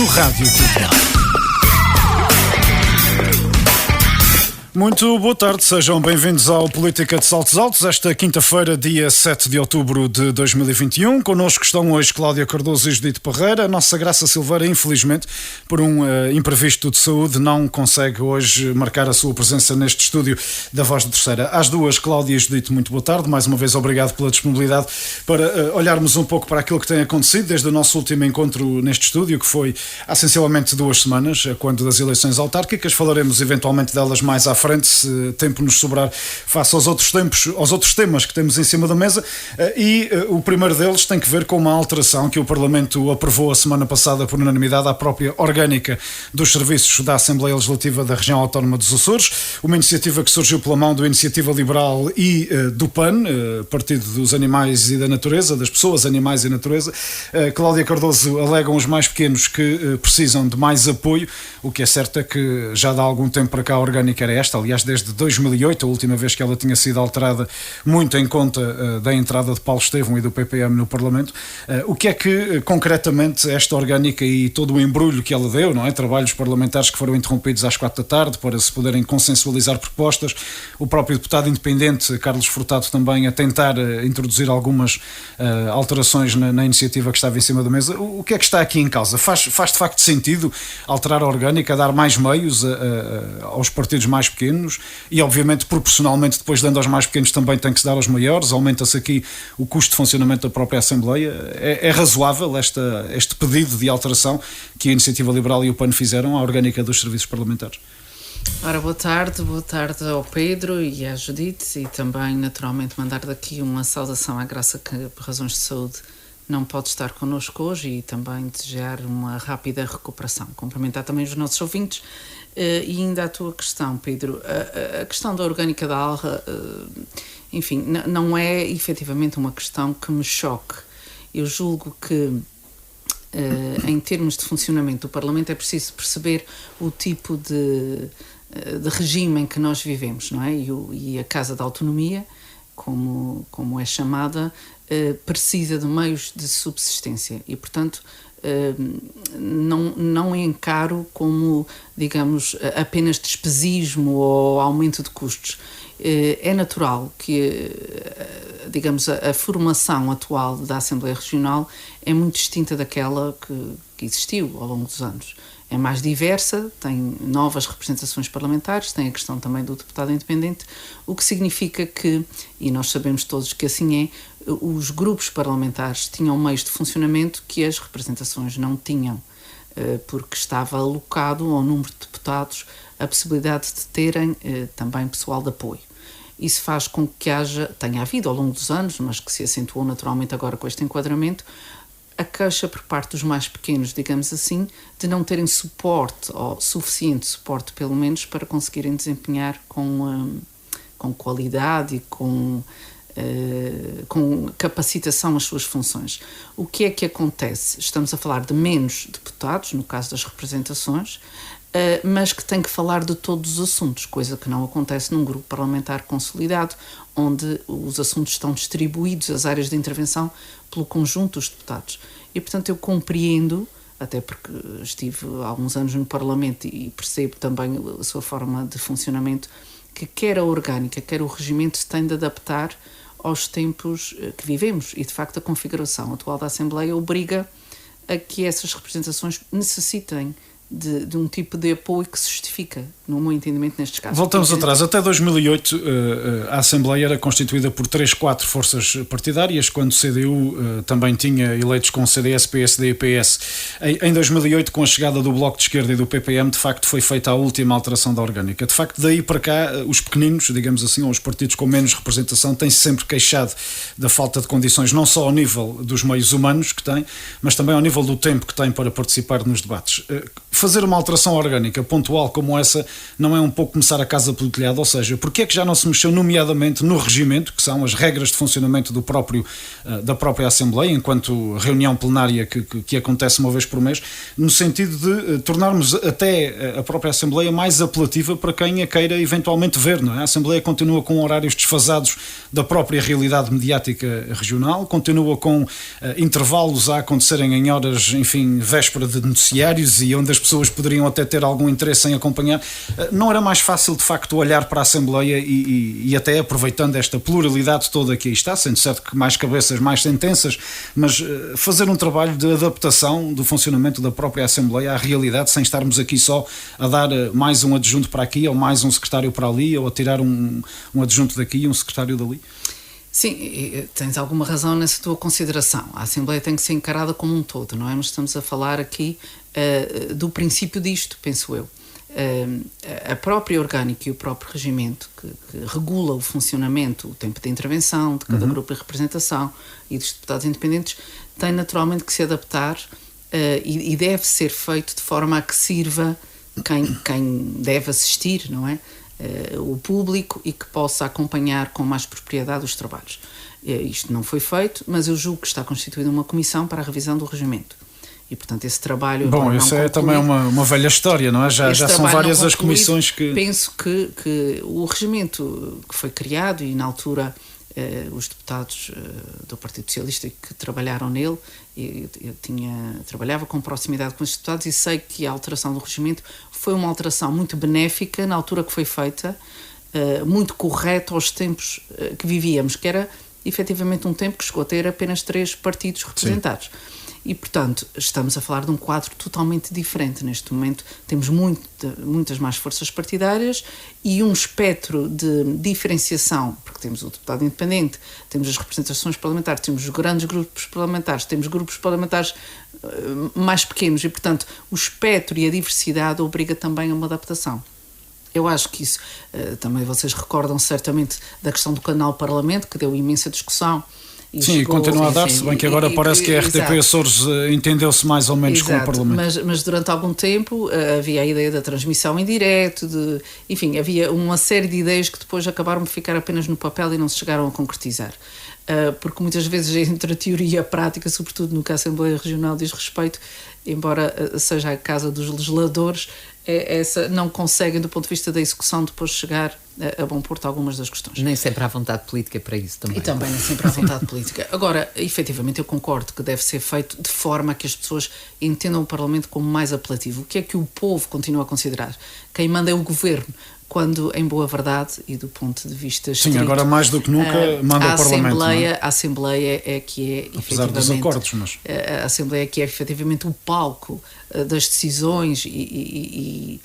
no Rádio Comercial. Muito boa tarde, sejam bem-vindos ao Política de Saltos Altos, esta quinta-feira, dia 7 de outubro de 2021. Connosco estão hoje Cláudia Cardoso e Judite Parreira. A nossa Graça Silveira, infelizmente, por um imprevisto de saúde, não consegue hoje marcar a sua presença neste estúdio da Voz da Terceira. Às duas, Cláudia e Judite, muito boa tarde. Mais uma vez, obrigado pela disponibilidade para olharmos um pouco para aquilo que tem acontecido desde o nosso último encontro neste estúdio, que foi há sensivelmente 2 semanas, quando das eleições autárquicas. Falaremos eventualmente delas mais à frente, se tempo nos sobrar face aos outros temas que temos em cima da mesa, e o primeiro deles tem que ver com uma alteração que o Parlamento aprovou a semana passada por unanimidade à própria orgânica dos serviços da Assembleia Legislativa da Região Autónoma dos Açores, uma iniciativa que surgiu pela mão do Iniciativa Liberal e do PAN, Partido dos Animais e da Natureza, das Pessoas, Animais e Natureza. Cláudia Cardoso alegam os mais pequenos que precisam de mais apoio. O que é certo é que já dá algum tempo para cá a orgânica era esta, aliás desde 2008, a última vez que ela tinha sido alterada, muito em conta da entrada de Paulo Estevão e do PPM no Parlamento. O que é que concretamente esta orgânica e todo o embrulho que ela deu, não é? Trabalhos parlamentares que foram interrompidos às 4 da tarde para se poderem consensualizar propostas, o próprio deputado independente Carlos Furtado também a tentar introduzir algumas alterações na iniciativa que estava em cima da mesa. O que é que está aqui em causa? Faz de facto sentido alterar a orgânica, dar mais meios aos partidos mais pequenos e obviamente proporcionalmente depois dando aos mais pequenos também tem que se dar aos maiores? Aumenta-se aqui o custo de funcionamento da própria Assembleia. É razoável este pedido de alteração que a Iniciativa Liberal e o PAN fizeram à orgânica dos serviços parlamentares? Ora, boa tarde ao Pedro e à Judite, e também naturalmente mandar daqui uma saudação à Graça, que por razões de saúde não pode estar connosco hoje, e também desejar uma rápida recuperação. Cumprimentar também os nossos ouvintes. E ainda a tua questão, Pedro, a questão da orgânica da ALRA, enfim, não é efetivamente uma questão que me choque. Eu julgo que em termos de funcionamento do Parlamento é preciso perceber o tipo de regime em que nós vivemos, não é? E a Casa da Autonomia, como é chamada, precisa de meios de subsistência e, portanto, não encaro como, digamos, apenas despesismo ou aumento de custos. É natural que, digamos, a formação atual da Assembleia Regional é muito distinta daquela que existiu ao longo dos anos. É mais diversa, tem novas representações parlamentares, tem a questão também do deputado independente, o que significa que, e nós sabemos todos que assim é, os grupos parlamentares tinham meios de funcionamento que as representações não tinham, porque estava alocado ao número de deputados a possibilidade de terem também pessoal de apoio. Isso faz com que tenha havido ao longo dos anos, mas que se acentuou naturalmente agora com este enquadramento, a queixa por parte dos mais pequenos, digamos assim, de não terem suporte, ou suficiente suporte pelo menos, para conseguirem desempenhar com qualidade e com capacitação as suas funções. O que é que acontece? Estamos a falar de menos deputados, no caso das representações, mas que tem que falar de todos os assuntos, coisa que não acontece num grupo parlamentar consolidado, onde os assuntos estão distribuídos, as áreas de intervenção, pelo conjunto dos deputados. E, portanto, eu compreendo, até porque estive há alguns anos no Parlamento e percebo também a sua forma de funcionamento, que quer a orgânica, quer o regimento se tem de adaptar aos tempos que vivemos, e de facto a configuração atual da Assembleia obriga a que essas representações necessitem de um tipo de apoio que se justifica, no meu entendimento, nestes casos. Voltamos atrás. Até 2008 a Assembleia era constituída por 3-4 forças partidárias, quando o CDU também tinha eleitos com CDS, PSD e PS. Em 2008, com a chegada do Bloco de Esquerda e do PPM, de facto foi feita a última alteração da orgânica. De facto, daí para cá, os pequeninos, digamos assim, ou os partidos com menos representação, têm-se sempre queixado da falta de condições, não só ao nível dos meios humanos que têm, mas também ao nível do tempo que têm para participar nos debates. fazer uma alteração orgânica pontual como essa não é um pouco começar a casa pelo telhado? Ou seja, porque é que já não se mexeu nomeadamente no regimento, que são as regras de funcionamento da própria Assembleia, enquanto reunião plenária que acontece uma vez por mês, no sentido de tornarmos até a própria Assembleia mais apelativa para quem a queira eventualmente ver, não é? A Assembleia continua com horários desfasados da própria realidade mediática regional, continua com intervalos a acontecerem em horas, enfim, véspera de noticiários e onde as pessoas poderiam até ter algum interesse em acompanhar. Não era mais fácil, de facto, olhar para a Assembleia e até aproveitando esta pluralidade toda que aí está, sendo certo que mais cabeças, mais sentenças, mas fazer um trabalho de adaptação do funcionamento da própria Assembleia à realidade, sem estarmos aqui só a dar mais um adjunto para aqui, ou mais um secretário para ali, ou a tirar um adjunto daqui e um secretário dali? Sim, tens alguma razão nessa tua consideração. A Assembleia tem que ser encarada como um todo, não é? Mas estamos a falar aqui do princípio disto, penso eu. A própria orgânica e o próprio regimento que regula o funcionamento, o tempo de intervenção de cada grupo de representação e dos deputados independentes, tem naturalmente que se adaptar e deve ser feito de forma a que sirva quem deve assistir, não é? O público, e que possa acompanhar com mais propriedade os trabalhos. Isto não foi feito, mas eu julgo que está constituída uma comissão para a revisão do regimento. E, portanto, esse trabalho... Bom, isso é também uma velha história, não é? Já são várias as comissões que... Penso que o regimento que foi criado, e na altura os deputados do Partido Socialista que trabalharam nele, eu trabalhava com proximidade com os deputados e sei que a alteração do regimento foi uma alteração muito benéfica na altura que foi feita, muito correta aos tempos que vivíamos, que era efetivamente um tempo que chegou a ter apenas 3 partidos representados. Sim. E, portanto, estamos a falar de um quadro totalmente diferente. Neste momento temos muitas mais forças partidárias e um espectro de diferenciação, porque temos o deputado independente, temos as representações parlamentares, temos os grandes grupos parlamentares, temos grupos parlamentares mais pequenos e, portanto, o espectro e a diversidade obriga também a uma adaptação. Eu acho que isso, também vocês recordam certamente da questão do canal Parlamento, que deu imensa discussão. Sim, continua a dar-se, bem que agora parece que a RTP Açores entendeu-se mais ou menos com o Parlamento. Mas durante algum tempo havia a ideia da transmissão em direto, enfim, havia uma série de ideias que depois acabaram por ficar apenas no papel e não se chegaram a concretizar. Porque muitas vezes entre a teoria e a prática, sobretudo no que a Assembleia Regional diz respeito, embora seja a casa dos legisladores, essa não conseguem, do ponto de vista da execução, depois chegar a bom porto algumas das questões. Nem sempre há vontade política para isso também. E também nem sempre há vontade política. Agora, efetivamente, eu concordo que deve ser feito de forma a que as pessoas entendam o Parlamento como mais apelativo. O que é que o povo continua a considerar? Quem manda é o governo, quando, em boa verdade, e do ponto de vista estrito... Sim, agora mais do que nunca manda o Parlamento. A Assembleia é que é, apesar dos acordos, mas... A Assembleia é que é, efetivamente, o palco das decisões e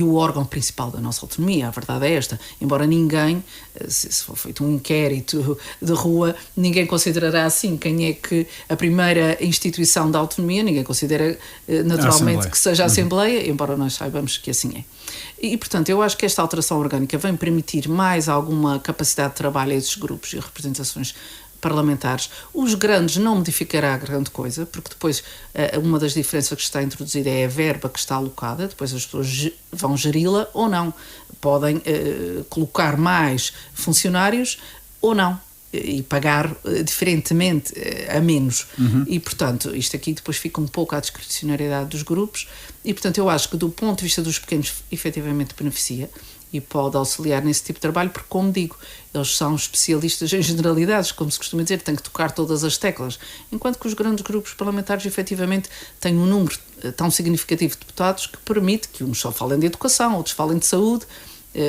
o órgão principal da nossa autonomia. A verdade é esta. Embora ninguém, se for feito um inquérito de rua, ninguém considerará assim quem é que a primeira instituição da autonomia, ninguém considera naturalmente que seja a Assembleia, embora nós saibamos que assim é. E, portanto, eu acho que esta alteração orgânica vem permitir mais alguma capacidade de trabalho a esses grupos e representações parlamentares. Os grandes não modificará grande coisa, porque depois uma das diferenças que está introduzida é a verba que está alocada, depois as pessoas vão geri-la ou não. Podem colocar mais funcionários ou não, e pagar diferentemente a menos. E, portanto, isto aqui depois fica um pouco à discricionariedade dos grupos e, portanto, eu acho que do ponto de vista dos pequenos efetivamente beneficia e pode auxiliar nesse tipo de trabalho, porque, como digo, eles são especialistas em generalidades, como se costuma dizer, têm que tocar todas as teclas, enquanto que os grandes grupos parlamentares efetivamente têm um número tão significativo de deputados que permite que uns só falem de educação, outros falem de saúde,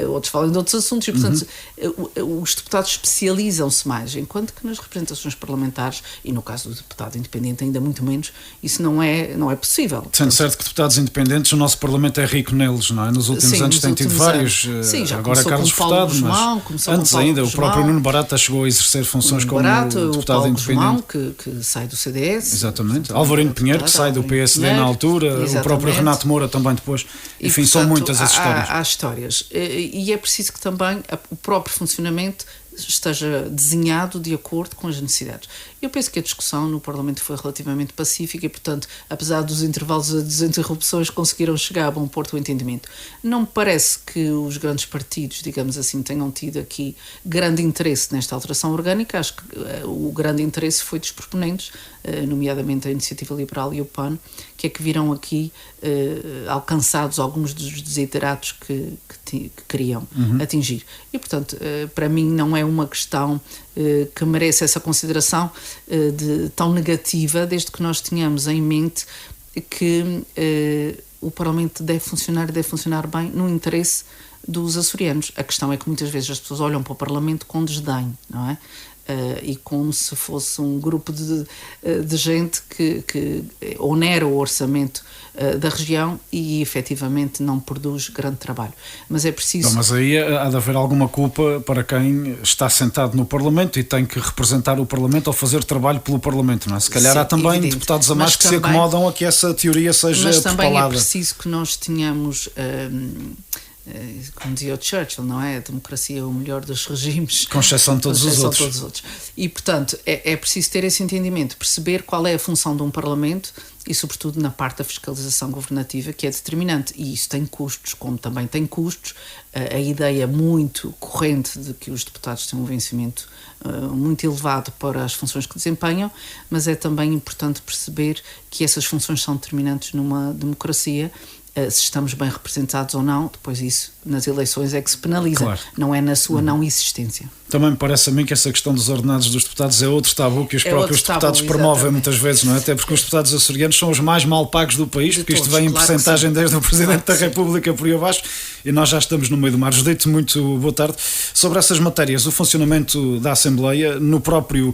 outros falam de outros assuntos e, portanto, os deputados especializam-se mais, enquanto que nas representações parlamentares, e no caso do deputado independente ainda muito menos, isso não é possível. Sendo certo que deputados independentes, o nosso Parlamento é rico neles, não é? Nos últimos anos tem tido vários, agora Carlos Furtado, mas antes ainda o próprio Nuno Barata chegou a exercer funções como deputado independente. Que sai do CDS. Exatamente. Alvarino Pinheiro, que sai do PSD na altura, o próprio Renato Moura também depois. Enfim, são muitas as histórias. Há histórias. E é preciso que também o próprio funcionamento esteja desenhado de acordo com as necessidades. Eu penso que a discussão no Parlamento foi relativamente pacífica e, portanto, apesar dos intervalos e das interrupções, conseguiram chegar a bom porto o entendimento. Não me parece que os grandes partidos, digamos assim, tenham tido aqui grande interesse nesta alteração orgânica. Acho que o grande interesse foi dos proponentes, nomeadamente a Iniciativa Liberal e o PAN, que é que viram aqui alcançados alguns dos desideratos que queriam atingir. E, portanto, para mim não é uma questão que merece essa consideração tão negativa, desde que nós tenhamos em mente que o Parlamento deve funcionar bem no interesse dos açorianos. A questão é que muitas vezes as pessoas olham para o Parlamento com desdém, não é? E como se fosse um grupo de gente que onera o orçamento da região e efetivamente não produz grande trabalho. Mas é preciso... Mas aí há de haver alguma culpa para quem está sentado no Parlamento e tem que representar o Parlamento ou fazer trabalho pelo Parlamento, não é? Se calhar há também evidente. Deputados a mais que também, se acomodam a que essa teoria seja propalada. Mas também propalada. É preciso que nós tenhamos... como dizia o Churchill, não é? A democracia é o melhor dos regimes. Com exceção de todos os outros. E, portanto, é preciso ter esse entendimento, perceber qual é a função de um Parlamento e, sobretudo, na parte da fiscalização governativa, que é determinante. E isso tem custos, como também tem custos. A ideia muito corrente de que os deputados têm um vencimento muito elevado para as funções que desempenham, mas é também importante perceber que essas funções são determinantes numa democracia. Se estamos bem representados ou não, depois isso nas eleições é que se penaliza, claro. Não é na sua não existência. Também me parece a mim que essa questão dos ordenados dos deputados é outro tabu que os próprios deputados promovem muitas vezes, não é? Até porque os deputados açorianos são os mais mal pagos do país, porque isto vem em percentagem desde o Presidente da República por aí abaixo, e nós já estamos no meio do mar. José, muito boa tarde. Sobre essas matérias, o funcionamento da Assembleia, no próprio,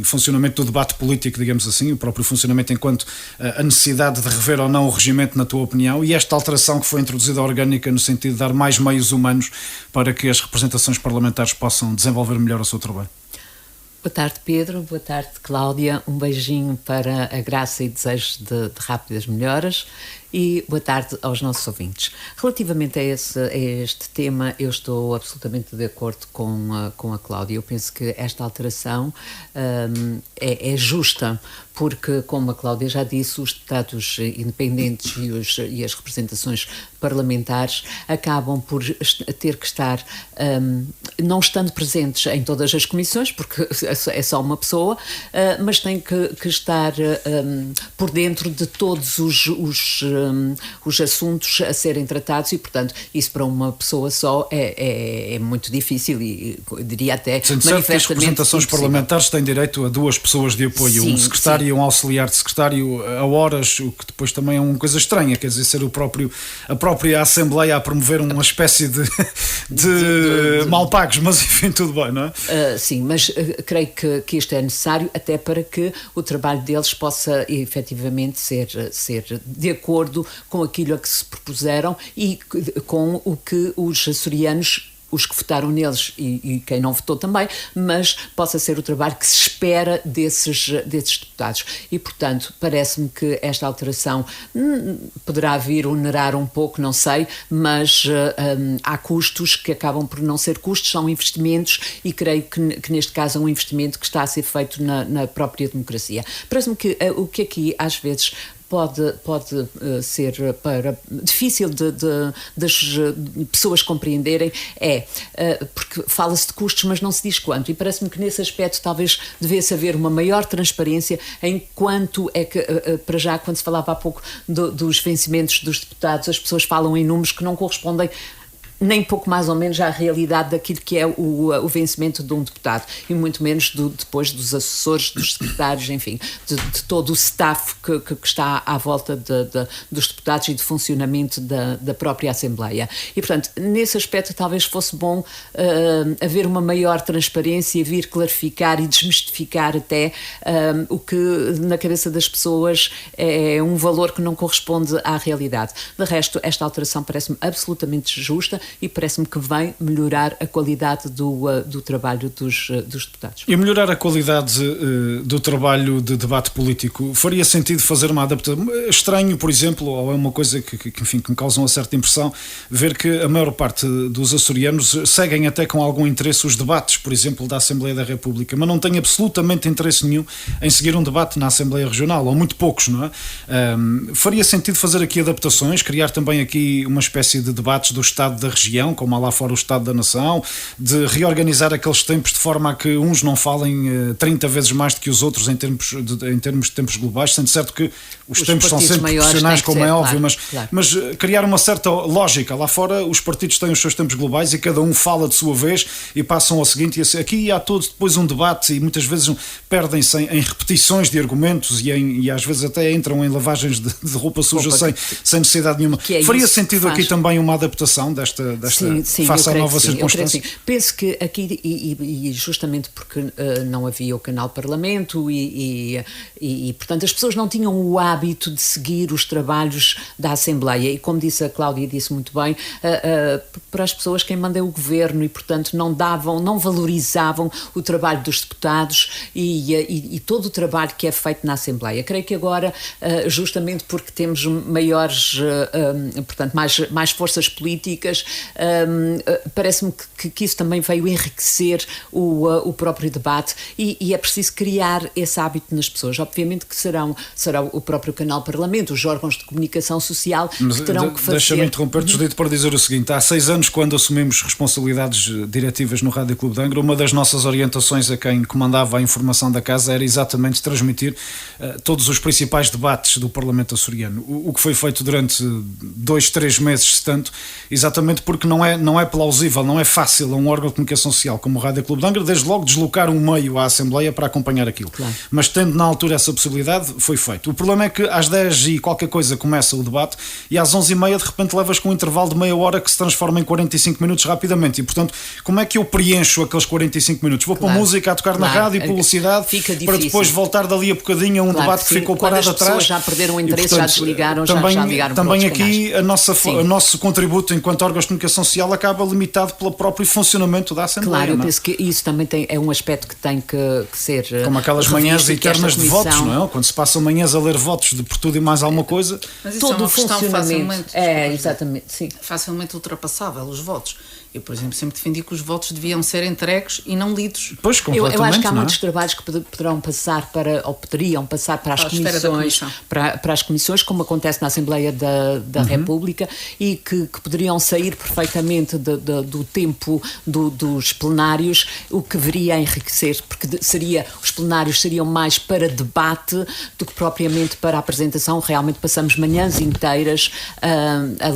funcionamento do debate político, digamos assim, o próprio funcionamento enquanto a necessidade de rever ou não o regimento, na tua opinião, e esta alteração que foi introduzida orgânica no sentido de dar mais meios humanos para que as representações parlamentares possam desenvolver melhor o seu trabalho. Boa tarde, Pedro. Boa tarde, Cláudia. Um beijinho para a Graça e desejo de rápidas melhoras. E boa tarde aos nossos ouvintes. Relativamente a este tema, eu estou absolutamente de acordo com a Cláudia. Eu penso que esta alteração é justa, porque, como a Cláudia já disse, os deputados independentes e as representações parlamentares acabam por ter que estar, não estando presentes em todas as comissões, porque é só uma pessoa, mas têm que estar por dentro de todos os assuntos a serem tratados e, portanto, isso para uma pessoa só é muito difícil e diria até manifestamente que as representações parlamentares têm direito a 2 pessoas de apoio, um secretário e um auxiliar de secretário a horas, o que depois também é uma coisa estranha, quer dizer, ser a própria Assembleia a promover uma espécie de mal pagos, mas enfim, tudo bem, não é? Sim, mas creio que isto é necessário até para que o trabalho deles possa efetivamente ser de acordo com aquilo a que se propuseram e com o que os açorianos, os que votaram neles e quem não votou também, mas possa ser o trabalho que se espera desses deputados. E, portanto, parece-me que esta alteração poderá vir onerar um pouco, não sei, mas há custos que acabam por não ser custos, são investimentos e creio que neste caso é um investimento que está a ser feito na própria democracia. Parece-me que o que aqui às vezes pode ser difícil das pessoas compreenderem porque fala-se de custos, mas não se diz quanto, e parece-me que nesse aspecto talvez devesse haver uma maior transparência em quanto é que, para já, quando se falava há pouco dos vencimentos dos deputados, as pessoas falam em números que não correspondem nem pouco mais ou menos à realidade daquilo que é o vencimento de um deputado e muito menos depois dos assessores, dos secretários, enfim, de todo o staff que está à volta dos deputados e de funcionamento da própria Assembleia. E, portanto, nesse aspecto talvez fosse bom haver uma maior transparência e vir clarificar e desmistificar até o que na cabeça das pessoas é um valor que não corresponde à realidade. De resto, esta alteração parece-me absolutamente justa. e parece-me que vem melhorar a qualidade do trabalho dos deputados. E melhorar a qualidade do trabalho de debate político, faria sentido fazer uma adaptação? Estranho, por exemplo, ou é uma coisa enfim, que me causa uma certa impressão, ver que a maior parte dos açorianos seguem até com algum interesse os debates, por exemplo, da Assembleia da República, mas não têm absolutamente interesse nenhum em seguir um debate na Assembleia Regional, ou muito poucos, não é? Faria sentido fazer aqui adaptações, criar também aqui uma espécie de debates do Estado da região, como há lá fora o Estado da Nação, de reorganizar aqueles tempos de forma a que uns não falem 30 vezes mais do que os outros em termos de tempos globais, sendo certo que os tempos são sempre proporcionais, como é óbvio, mas criar uma certa lógica. Lá fora os partidos têm os seus tempos globais e cada um fala de sua vez e passam ao seguinte, e aqui há todos depois um debate e muitas vezes perdem-se em repetições de argumentos e às vezes até entram em lavagens de roupa suja sem necessidade nenhuma. Faria sentido aqui também uma adaptação desta sim, face à nova circunstância? Penso que aqui, e justamente porque não havia o canal Parlamento e portanto as pessoas não tinham o hábito de seguir os trabalhos da Assembleia e, como disse a Cláudia, disse muito bem, para as pessoas quem manda é o governo e portanto não valorizavam o trabalho dos deputados e todo o trabalho que é feito na Assembleia. Creio que agora, justamente porque temos maiores, portanto mais forças políticas, parece-me que isso também veio enriquecer o próprio debate e é preciso criar esse hábito nas pessoas. Obviamente que será o próprio canal Parlamento, os órgãos de comunicação social que terão que fazer... Deixa-me interromper-te, Judite, para dizer o seguinte: há 6 anos, quando assumimos responsabilidades diretivas no Rádio Clube de Angra, uma das nossas orientações a quem comandava a informação da casa era exatamente transmitir todos os principais debates do Parlamento açoriano, o que foi feito durante 2, 3 meses, se tanto, exatamente porque não é plausível, não é fácil a um órgão de comunicação social como o Rádio Clube de Angra, desde logo deslocar um meio à Assembleia para acompanhar aquilo. Claro. Mas tendo na altura essa possibilidade, foi feito. O problema é que às 10 e qualquer coisa começa o debate e às 11h30 de repente levas com um intervalo de meia hora que se transforma em 45 minutos rapidamente e, portanto, como é que eu preencho aqueles 45 minutos? Vou pôr música a tocar na rádio e publicidade para depois voltar dali a bocadinho a um debate que ficou parado atrás. Já perderam o interesse, portanto, já desligaram, já ligaram para também aqui o nosso contributo enquanto órgãos de comunicação social acaba limitado pelo próprio funcionamento da Assembleia. Claro, eu penso que isso também é um aspecto que tem que ser... Como aquelas manhãs eternas de votos, não é? Quando se passam manhãs a ler votos por tudo e mais alguma coisa. Mas isso todo o funcionamento exatamente, sim. Facilmente ultrapassável, os votos. Eu, por exemplo, sempre defendi que os votos deviam ser entregues e não lidos. Pois, completamente. Eu acho que há muitos trabalhos que poderão passar ou poderiam passar para as comissões, para as comissões, como acontece na Assembleia da República, e que poderiam sair perfeitamente do tempo dos plenários, o que viria a enriquecer, porque os plenários seriam mais para debate do que propriamente para a apresentação. Realmente passamos manhãs inteiras a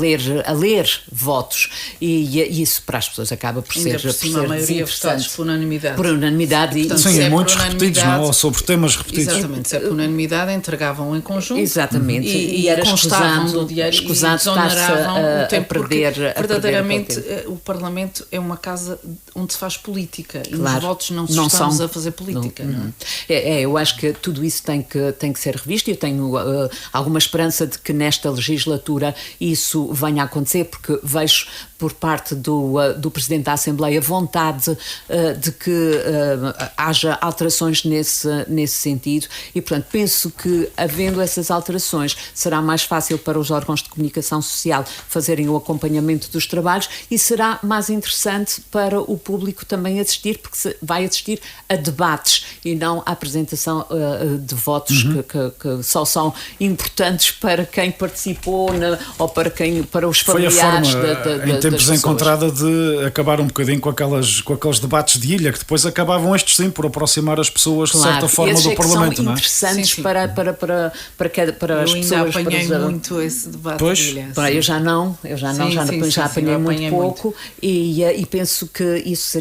ler votos e isso para as pessoas acaba por ser a maioria votados por unanimidade. Por unanimidade. Portanto, sim, muitos repetidos, não? Ou sobre temas repetidos. Exatamente, se é por unanimidade, entregavam em conjunto. Exatamente. E era constavam do diário e desoneravam o tempo, porque verdadeiramente o Parlamento é uma casa onde se faz política e nos votos não estamos a fazer política. Não. Eu acho que tudo isso tem que ser revisto e eu tenho alguma esperança de que nesta legislatura isso venha a acontecer, porque vejo por parte do Presidente da Assembleia vontade de que haja alterações nesse sentido e, portanto, penso que, havendo essas alterações, será mais fácil para os órgãos de comunicação social fazerem o acompanhamento dos trabalhos e será mais interessante para o público também assistir, porque vai assistir a debates e não à apresentação de votos que só são importantes para quem participou ou para os familiares em tempos encontrada de acabar um bocadinho com aqueles debates de ilha que depois acabavam estes sim por aproximar as pessoas de certa forma do Parlamento, são não é? Interessantes sim. para as pessoas. Eu ainda apanhei muito esse debate de ilha. Eu já apanhei muito pouco e penso que isso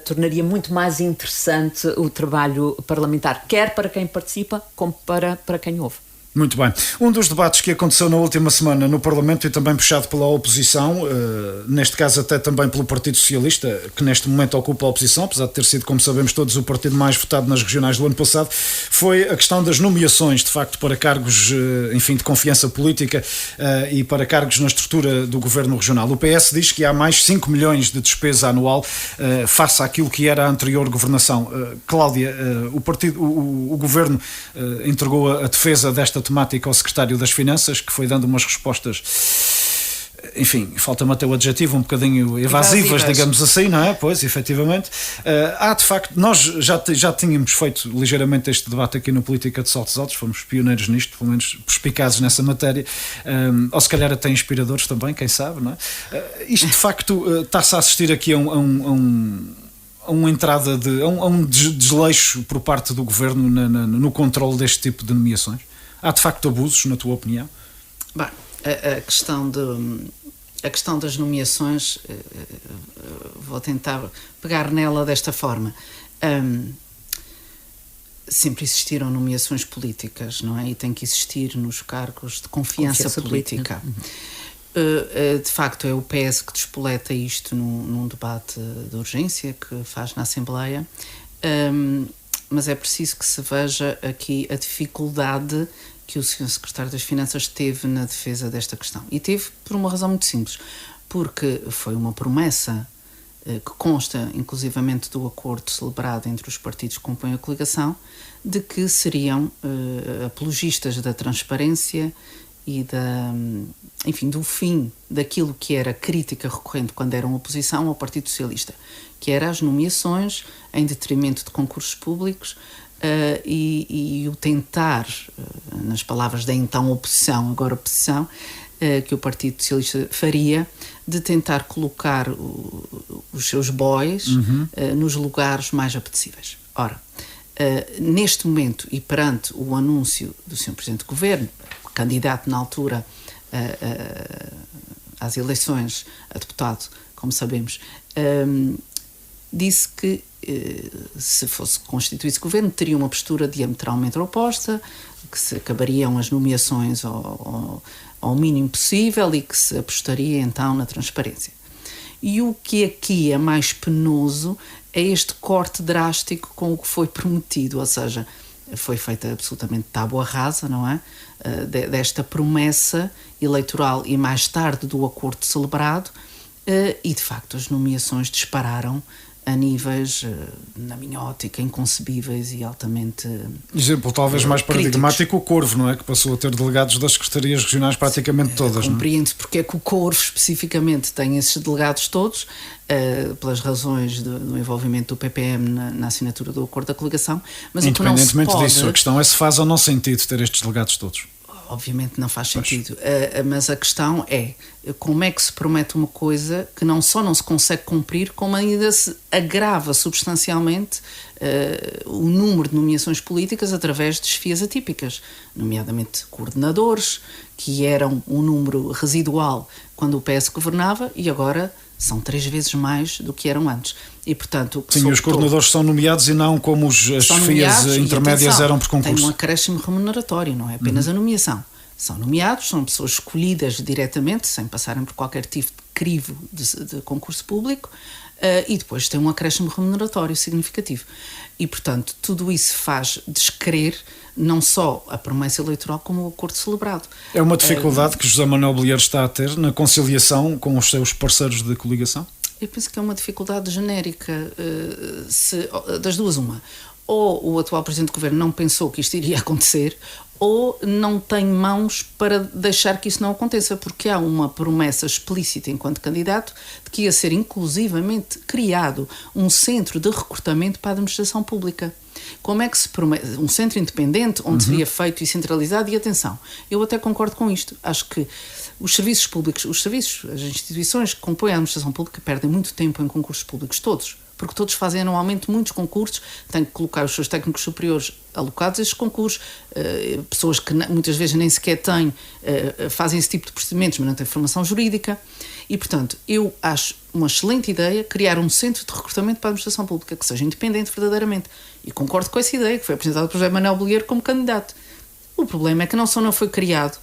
tornaria muito mais interessante o trabalho parlamentar, quer para quem participa como para quem ouve. Muito bem. Um dos debates que aconteceu na última semana no Parlamento e também puxado pela oposição, neste caso até também pelo Partido Socialista, que neste momento ocupa a oposição, apesar de ter sido, como sabemos todos, o partido mais votado nas regionais do ano passado, foi a questão das nomeações, de facto, para cargos, enfim, de confiança política e para cargos na estrutura do governo regional. O PS diz que há mais 5 milhões de despesa anual face àquilo que era a anterior governação. Cláudia, o governo entregou a defesa desta temática ao secretário das Finanças, que foi dando umas respostas, enfim, falta-me até o adjetivo, um bocadinho evasivas, digamos assim, não é? Pois, efetivamente. Há, de facto, nós já tínhamos feito ligeiramente este debate aqui no Política de Saltos Altos, fomos pioneiros nisto, pelo menos perspicazes nessa matéria, ou se calhar até inspiradores também, quem sabe, não é? Isto, de facto, está-se a assistir aqui a uma entrada a um desleixo por parte do governo no controle deste tipo de nomeações? Há de facto abusos, na tua opinião? Bem, a questão das nomeações, vou tentar pegar nela desta forma. Sempre existiram nomeações políticas, não é? E tem que existir nos cargos de confiança política. De facto, é o PS que despoleta isto num debate de urgência que faz na Assembleia, mas é preciso que se veja aqui a dificuldade que o Sr. Secretário das Finanças teve na defesa desta questão. E teve por uma razão muito simples, porque foi uma promessa que consta inclusivamente do acordo celebrado entre os partidos que compõem a coligação, de que seriam apologistas da transparência e do fim daquilo que era crítica recorrente quando eram oposição ao Partido Socialista, que era as nomeações em detrimento de concursos públicos e o tentar, nas palavras da então oposição, agora oposição, que o Partido Socialista faria, de tentar colocar os seus bois nos lugares mais apetecíveis. Ora, neste momento e perante o anúncio do Sr. Presidente do Governo, candidato na altura às eleições a deputado, como sabemos, disse que se fosse constituído governo teria uma postura diametralmente oposta, que se acabariam as nomeações ao mínimo possível e que se apostaria então na transparência. E o que aqui é mais penoso é este corte drástico com o que foi prometido, ou seja, foi feita absolutamente tábua rasa, não é? Desta promessa eleitoral e mais tarde do acordo celebrado, e de facto as nomeações dispararam a níveis, na minha ótica, inconcebíveis e altamente exemplo talvez mais paradigmático, o Corvo, não é? Que passou a ter delegados das secretarias regionais praticamente todas. Compreendo porque é que o Corvo especificamente tem esses delegados todos, pelas razões do envolvimento do PPM na assinatura do acordo da coligação, mas independentemente disso, a questão é se faz ou não sentido ter estes delegados todos. Obviamente não faz sentido, mas a questão é como é que se promete uma coisa que não só não se consegue cumprir, como ainda se agrava substancialmente o número de nomeações políticas através de desfias atípicas, nomeadamente coordenadores, que eram um número residual quando o PS governava e agora são 3 vezes mais do que eram antes. E, portanto, sim, os coordenadores são nomeados e não como as chefias intermédias eram por concurso. Tem um acréscimo remuneratório, não é apenas a nomeação. São nomeados, são pessoas escolhidas diretamente, sem passarem por qualquer tipo de crivo de concurso público, e depois tem um acréscimo remuneratório significativo. E, portanto, tudo isso faz descrer não só a promessa eleitoral como o acordo celebrado. É uma dificuldade que José Manuel Bolieiro está a ter na conciliação com os seus parceiros de coligação? Eu penso que é uma dificuldade genérica, das duas uma. Ou o atual Presidente do Governo não pensou que isto iria acontecer, ou não tem mãos para deixar que isso não aconteça, porque há uma promessa explícita enquanto candidato de que ia ser inclusivamente criado um centro de recrutamento para a administração pública. Como é que se promete? Um centro independente onde seria feito e centralizado, e atenção, eu até concordo com isto, acho que os serviços públicos, as instituições que compõem a administração pública perdem muito tempo em concursos públicos, todos, porque todos fazem anualmente muitos concursos, têm que colocar os seus técnicos superiores alocados a esses concursos, pessoas que muitas vezes nem sequer têm, fazem esse tipo de procedimentos, mas não têm formação jurídica, e portanto eu acho uma excelente ideia criar um centro de recrutamento para a administração pública que seja independente verdadeiramente, e concordo com essa ideia que foi apresentada por José Manuel Bolieiro como candidato. O problema é que não só não foi criado,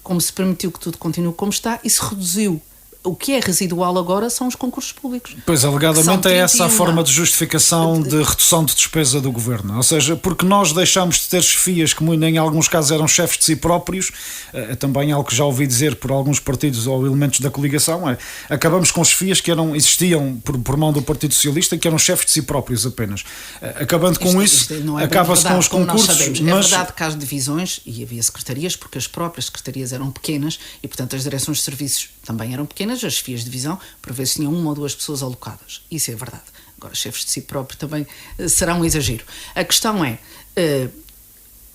como se permitiu que tudo continue como está e se reduziu. O que é residual agora são os concursos públicos. Pois, alegadamente é essa a forma de justificação de redução de despesa do governo. Ou seja, porque nós deixámos de ter chefias que em alguns casos eram chefes de si próprios, é também algo que já ouvi dizer por alguns partidos ou elementos da coligação, acabamos com chefias que existiam por mão do Partido Socialista, que eram chefes de si próprios apenas. Acabando com isso, acaba-se com os concursos. É verdade que há divisões, e havia secretarias, porque as próprias secretarias eram pequenas e, portanto, as direções de serviços também eram pequenas, as chefias de divisão, por vezes tinham 1 ou 2 pessoas alocadas. Isso é verdade. Agora, chefes de si próprio também será um exagero. A questão é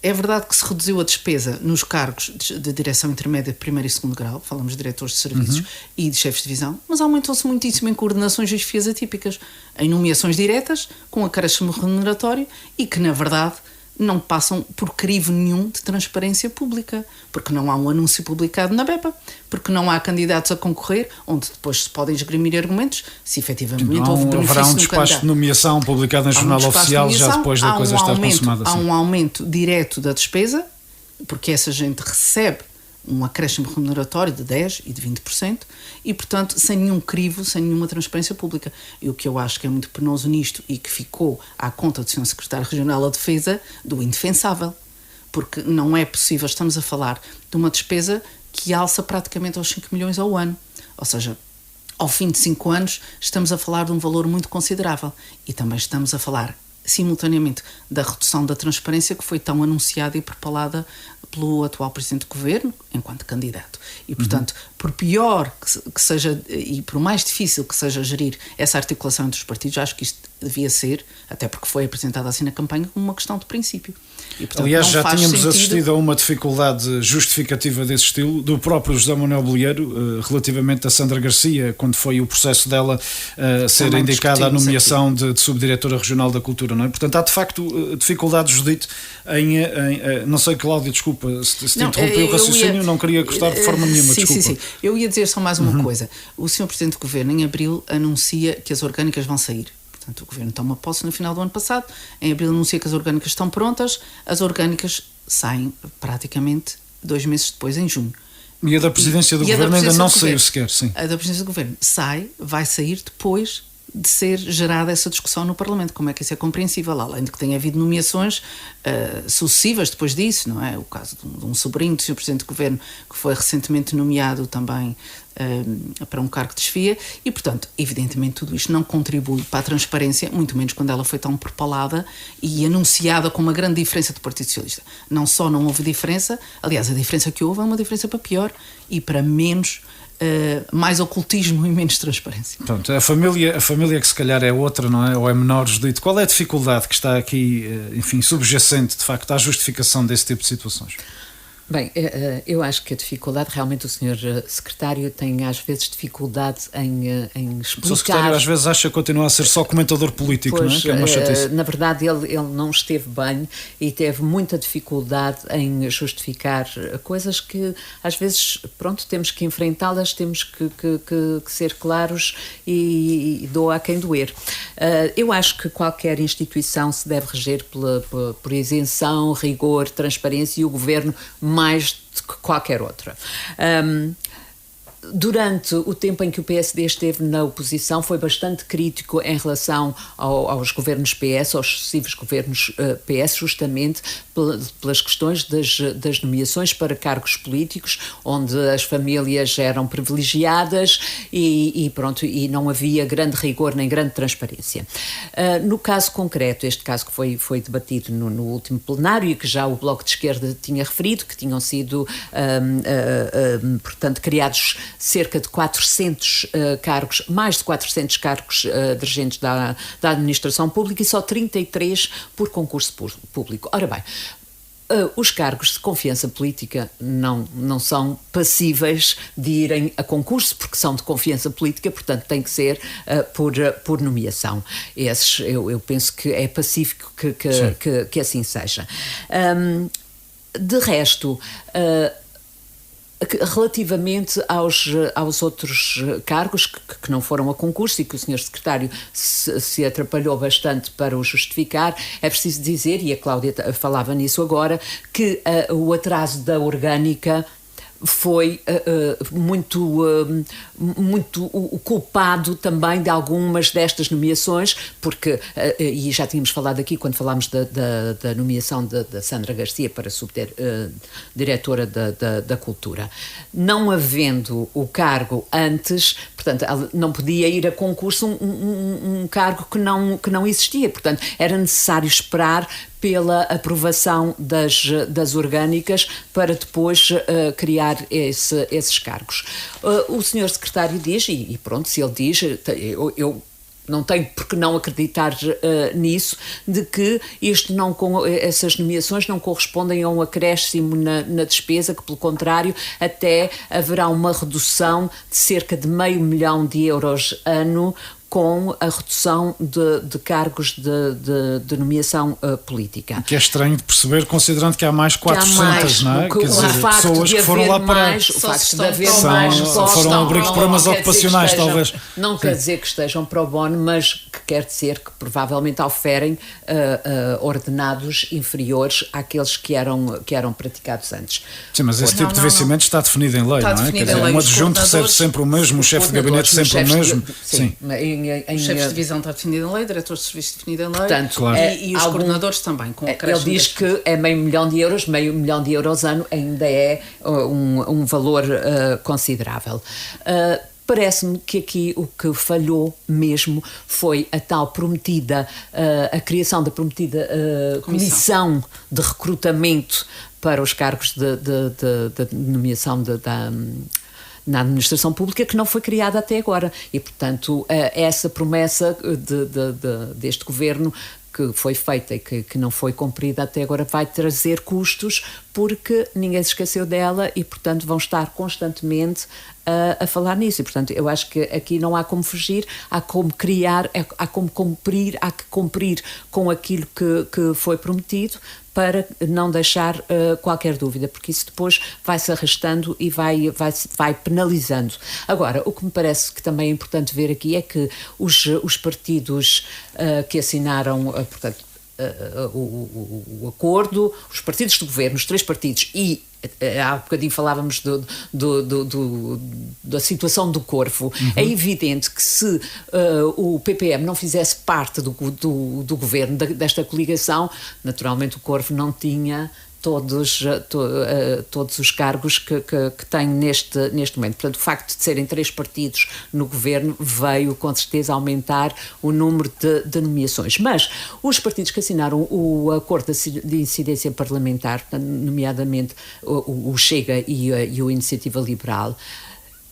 verdade que se reduziu a despesa nos cargos de direção intermédia de primeiro e segundo grau, falamos de diretores de serviços e de chefes de divisão, mas aumentou-se muitíssimo em coordenações e chefias atípicas, em nomeações diretas, com acréscimo remuneratório e que, na verdade, não passam por crivo nenhum de transparência pública, porque não há um anúncio publicado na BEPA, porque não há candidatos a concorrer, onde depois se podem esgrimir argumentos, se efetivamente houve benefício haverá um despacho de nomeação publicado em jornal oficial já depois da coisa estar consumada. Há um aumento direto da despesa, porque essa gente recebe um acréscimo remuneratório de 10% e de 20% e, portanto, sem nenhum crivo, sem nenhuma transparência pública. E o que eu acho que é muito penoso nisto e que ficou à conta do Sr. Secretário Regional da Defesa, do indefensável. Porque não é possível, estamos a falar de uma despesa que alça praticamente aos 5 milhões ao ano. Ou seja, ao fim de 5 anos, estamos a falar de um valor muito considerável. E também estamos a falar simultaneamente da redução da transparência que foi tão anunciada e propalada pelo atual Presidente do Governo enquanto candidato. E, portanto, por pior que seja e por mais difícil que seja gerir essa articulação entre os partidos, acho que isto devia ser, até porque foi apresentado assim na campanha, como uma questão de princípio. E, portanto, aliás, já tínhamos assistido a uma dificuldade justificativa desse estilo do próprio José Manuel Bolheiro, relativamente a Sandra Garcia, quando foi o processo dela ser indicada a nomeação de subdiretora regional da cultura, não é? Portanto, há de facto dificuldades, Judite, em não sei, Cláudia, desculpa, se te interrompi o raciocínio, não queria cortar de forma nenhuma, desculpa. Sim. Eu ia dizer só mais uma coisa. O Sr. Presidente do Governo, em abril, anuncia que as orgânicas vão sair. Portanto, o Governo toma posse no final do ano passado, em abril anuncia que as orgânicas estão prontas, as orgânicas saem praticamente 2 meses depois, em junho. E a da Presidência do Governo ainda não saiu sequer, sim. A da Presidência do Governo vai sair depois de ser gerada essa discussão no Parlamento. Como é que isso é compreensível? Além de que tenha havido nomeações sucessivas depois disso, não é? O caso de um sobrinho do Sr. Presidente do Governo que foi recentemente nomeado também para um cargo de chefia e, portanto, evidentemente tudo isto não contribui para a transparência, muito menos quando ela foi tão propalada e anunciada com uma grande diferença do Partido Socialista. Não só não houve diferença, aliás, a diferença que houve é uma diferença para pior e para menos mais ocultismo e menos transparência. Pronto, a família que se calhar é outra, não é? Ou é menor, Judite. Qual é a dificuldade que está aqui, enfim, subjacente, de facto, à justificação desse tipo de situações? Bem, eu acho que a dificuldade, realmente o Sr. Secretário tem às vezes dificuldade em explicar. O Sr. Secretário às vezes acha que continua a ser só comentador político, pois, não é? Que é uma chatice. Na verdade ele não esteve bem e teve muita dificuldade em justificar coisas que às vezes, pronto, temos que enfrentá-las, temos que ser claros e doa a quem doer. Eu acho que qualquer instituição se deve reger por isenção, rigor, transparência e o Governo mais do que qualquer outra. Durante o tempo em que o PSD esteve na oposição foi bastante crítico em relação aos governos PS, aos sucessivos governos PS, justamente pelas questões das nomeações para cargos políticos, onde as famílias eram privilegiadas e não havia grande rigor nem grande transparência. No caso concreto, este caso que foi debatido no último plenário e que já o Bloco de Esquerda tinha referido, que tinham sido, portanto, criados cerca de 400 cargos, mais de 400 cargos dirigentes da administração pública e só 33 por concurso público. Ora bem, os cargos de confiança política não são passíveis de irem a concurso porque são de confiança política, portanto tem que ser por nomeação. Esses eu penso que é pacífico que assim seja. De resto, Relativamente aos outros cargos que não foram a concurso e que o Sr. Secretário se atrapalhou bastante para o justificar, é preciso dizer, e a Cláudia falava nisso agora, que o atraso da orgânica foi muito o culpado também de algumas destas nomeações, porque, e já tínhamos falado aqui quando falámos da nomeação da Sandra Garcia para subdiretora da Cultura. Não havendo o cargo antes, portanto, ela não podia ir a concurso um cargo que não existia, portanto, era necessário esperar pela aprovação das orgânicas para depois criar esses cargos. O senhor secretário diz, e pronto, se ele diz, eu não tenho por que não acreditar nisso, de que essas nomeações não correspondem a um acréscimo na despesa, que pelo contrário até haverá uma redução de cerca de €500 mil ano, com a redução de cargos de nomeação política. Que é estranho de perceber, considerando que há mais 400, não é? Quer dizer, pessoas que foram lá para... O facto de haver mais foram ao abrigo de problemas ocupacionais, talvez. Não quer dizer que estejam pro bono, mas que quer dizer que provavelmente oferem ordenados inferiores àqueles que eram praticados antes. Sim, mas esse tipo de vencimento está definido em lei, não é? Quer dizer, um adjunto recebe sempre o mesmo, o chefe de gabinete sempre o mesmo. Sim. Os chefes de divisão está definido em lei, diretores de serviço definido em lei. Portanto, claro. E os coordenadores também. Com ele diz que é €500 mil ano, ainda é um valor considerável. Parece-me que aqui o que falhou mesmo foi a tal prometida, a criação da prometida comissão de recrutamento para os cargos de nomeação na administração pública, que não foi criada até agora. E, portanto, essa promessa deste governo que foi feita e que não foi cumprida até agora vai trazer custos, porque ninguém se esqueceu dela e, portanto, vão estar constantemente a falar nisso. E, portanto, eu acho que aqui não há como fugir, há como criar, há como cumprir, há que cumprir com aquilo que foi prometido, para não deixar qualquer dúvida, porque isso depois vai-se arrastando e vai penalizando. Agora, o que me parece que também é importante ver aqui é que os partidos que assinaram, portanto, o acordo, os partidos de governo, os 3 partidos e há bocadinho falávamos da situação do Corvo. É evidente que se o PPM não fizesse parte do governo, desta coligação, naturalmente o Corvo não tinha todos os cargos que tem neste momento. Portanto, o facto de serem 3 partidos no governo veio, com certeza, aumentar o número de nomeações. Mas os partidos que assinaram o acordo de incidência parlamentar, nomeadamente o Chega e o Iniciativa Liberal,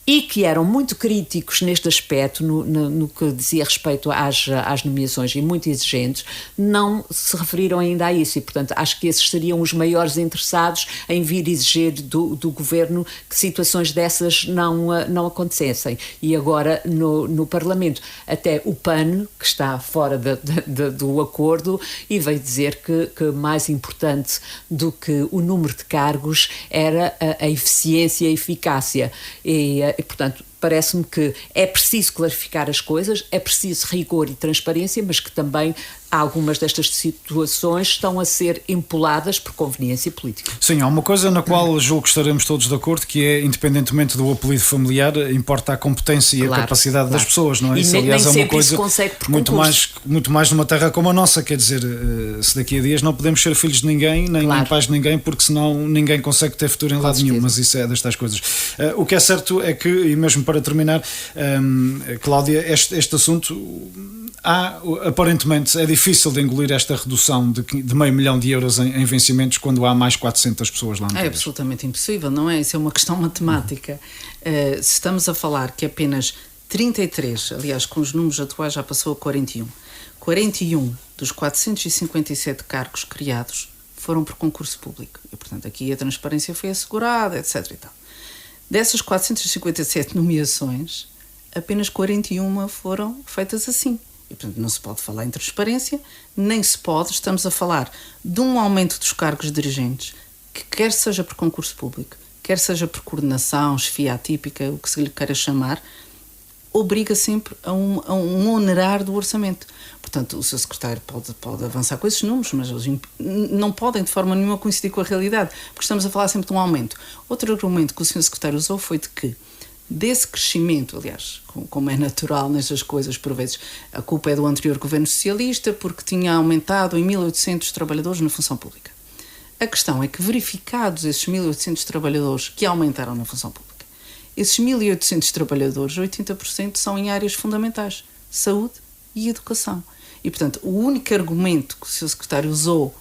e que eram muito críticos neste aspecto, no que dizia respeito às nomeações, e muito exigentes, não se referiram ainda a isso. E, portanto, acho que esses seriam os maiores interessados em vir exigir do governo que situações dessas não acontecessem. E agora, no Parlamento, até o PAN, que está fora do acordo, e veio dizer que mais importante do que o número de cargos era a eficiência e a eficácia. E, portanto, parece-me que é preciso clarificar as coisas, é preciso rigor e transparência, mas que também algumas destas situações estão a ser empoladas por conveniência política. Sim, há uma coisa na qual julgo que estaremos todos de acordo, que é, independentemente do apelido familiar, importa a competência e a capacidade das pessoas, não é? Isso, aliás, é uma coisa muito mais numa terra como a nossa, quer dizer, se daqui a dias não podemos ser filhos de ninguém, nem pais de ninguém, porque senão ninguém consegue ter futuro em lado nenhum, mas isso é destas coisas. O que é certo é que, e mesmo para terminar, Cláudia, este assunto, aparentemente, é difícil de engolir esta redução de €500 mil em vencimentos quando há mais 400 pessoas lá no país. É absolutamente impossível, não é? Isso é uma questão matemática. Se estamos a falar que apenas 33, aliás, com os números atuais já passou a 41 dos 457 cargos criados foram por concurso público. E, portanto, aqui a transparência foi assegurada, etc. E tal. Dessas 457 nomeações, apenas 41 foram feitas assim. E, portanto, não se pode falar em transparência, nem se pode, estamos a falar de um aumento dos cargos dirigentes, que quer seja por concurso público, quer seja por coordenação, chefia atípica, o que se lhe queira chamar, obriga sempre a um onerar do orçamento. Portanto, o seu secretário pode avançar com esses números, mas eles não podem de forma nenhuma coincidir com a realidade, porque estamos a falar sempre de um aumento. Outro argumento que o senhor secretário usou foi de que desse crescimento, aliás, como é natural nestas coisas por vezes, a culpa é do anterior governo socialista porque tinha aumentado em 1.800 trabalhadores na função pública. A questão é que, verificados esses 1.800 trabalhadores que aumentaram na função pública, esses 1.800 trabalhadores, 80% são em áreas fundamentais, saúde e educação. E, portanto, o único argumento que o seu secretário usou,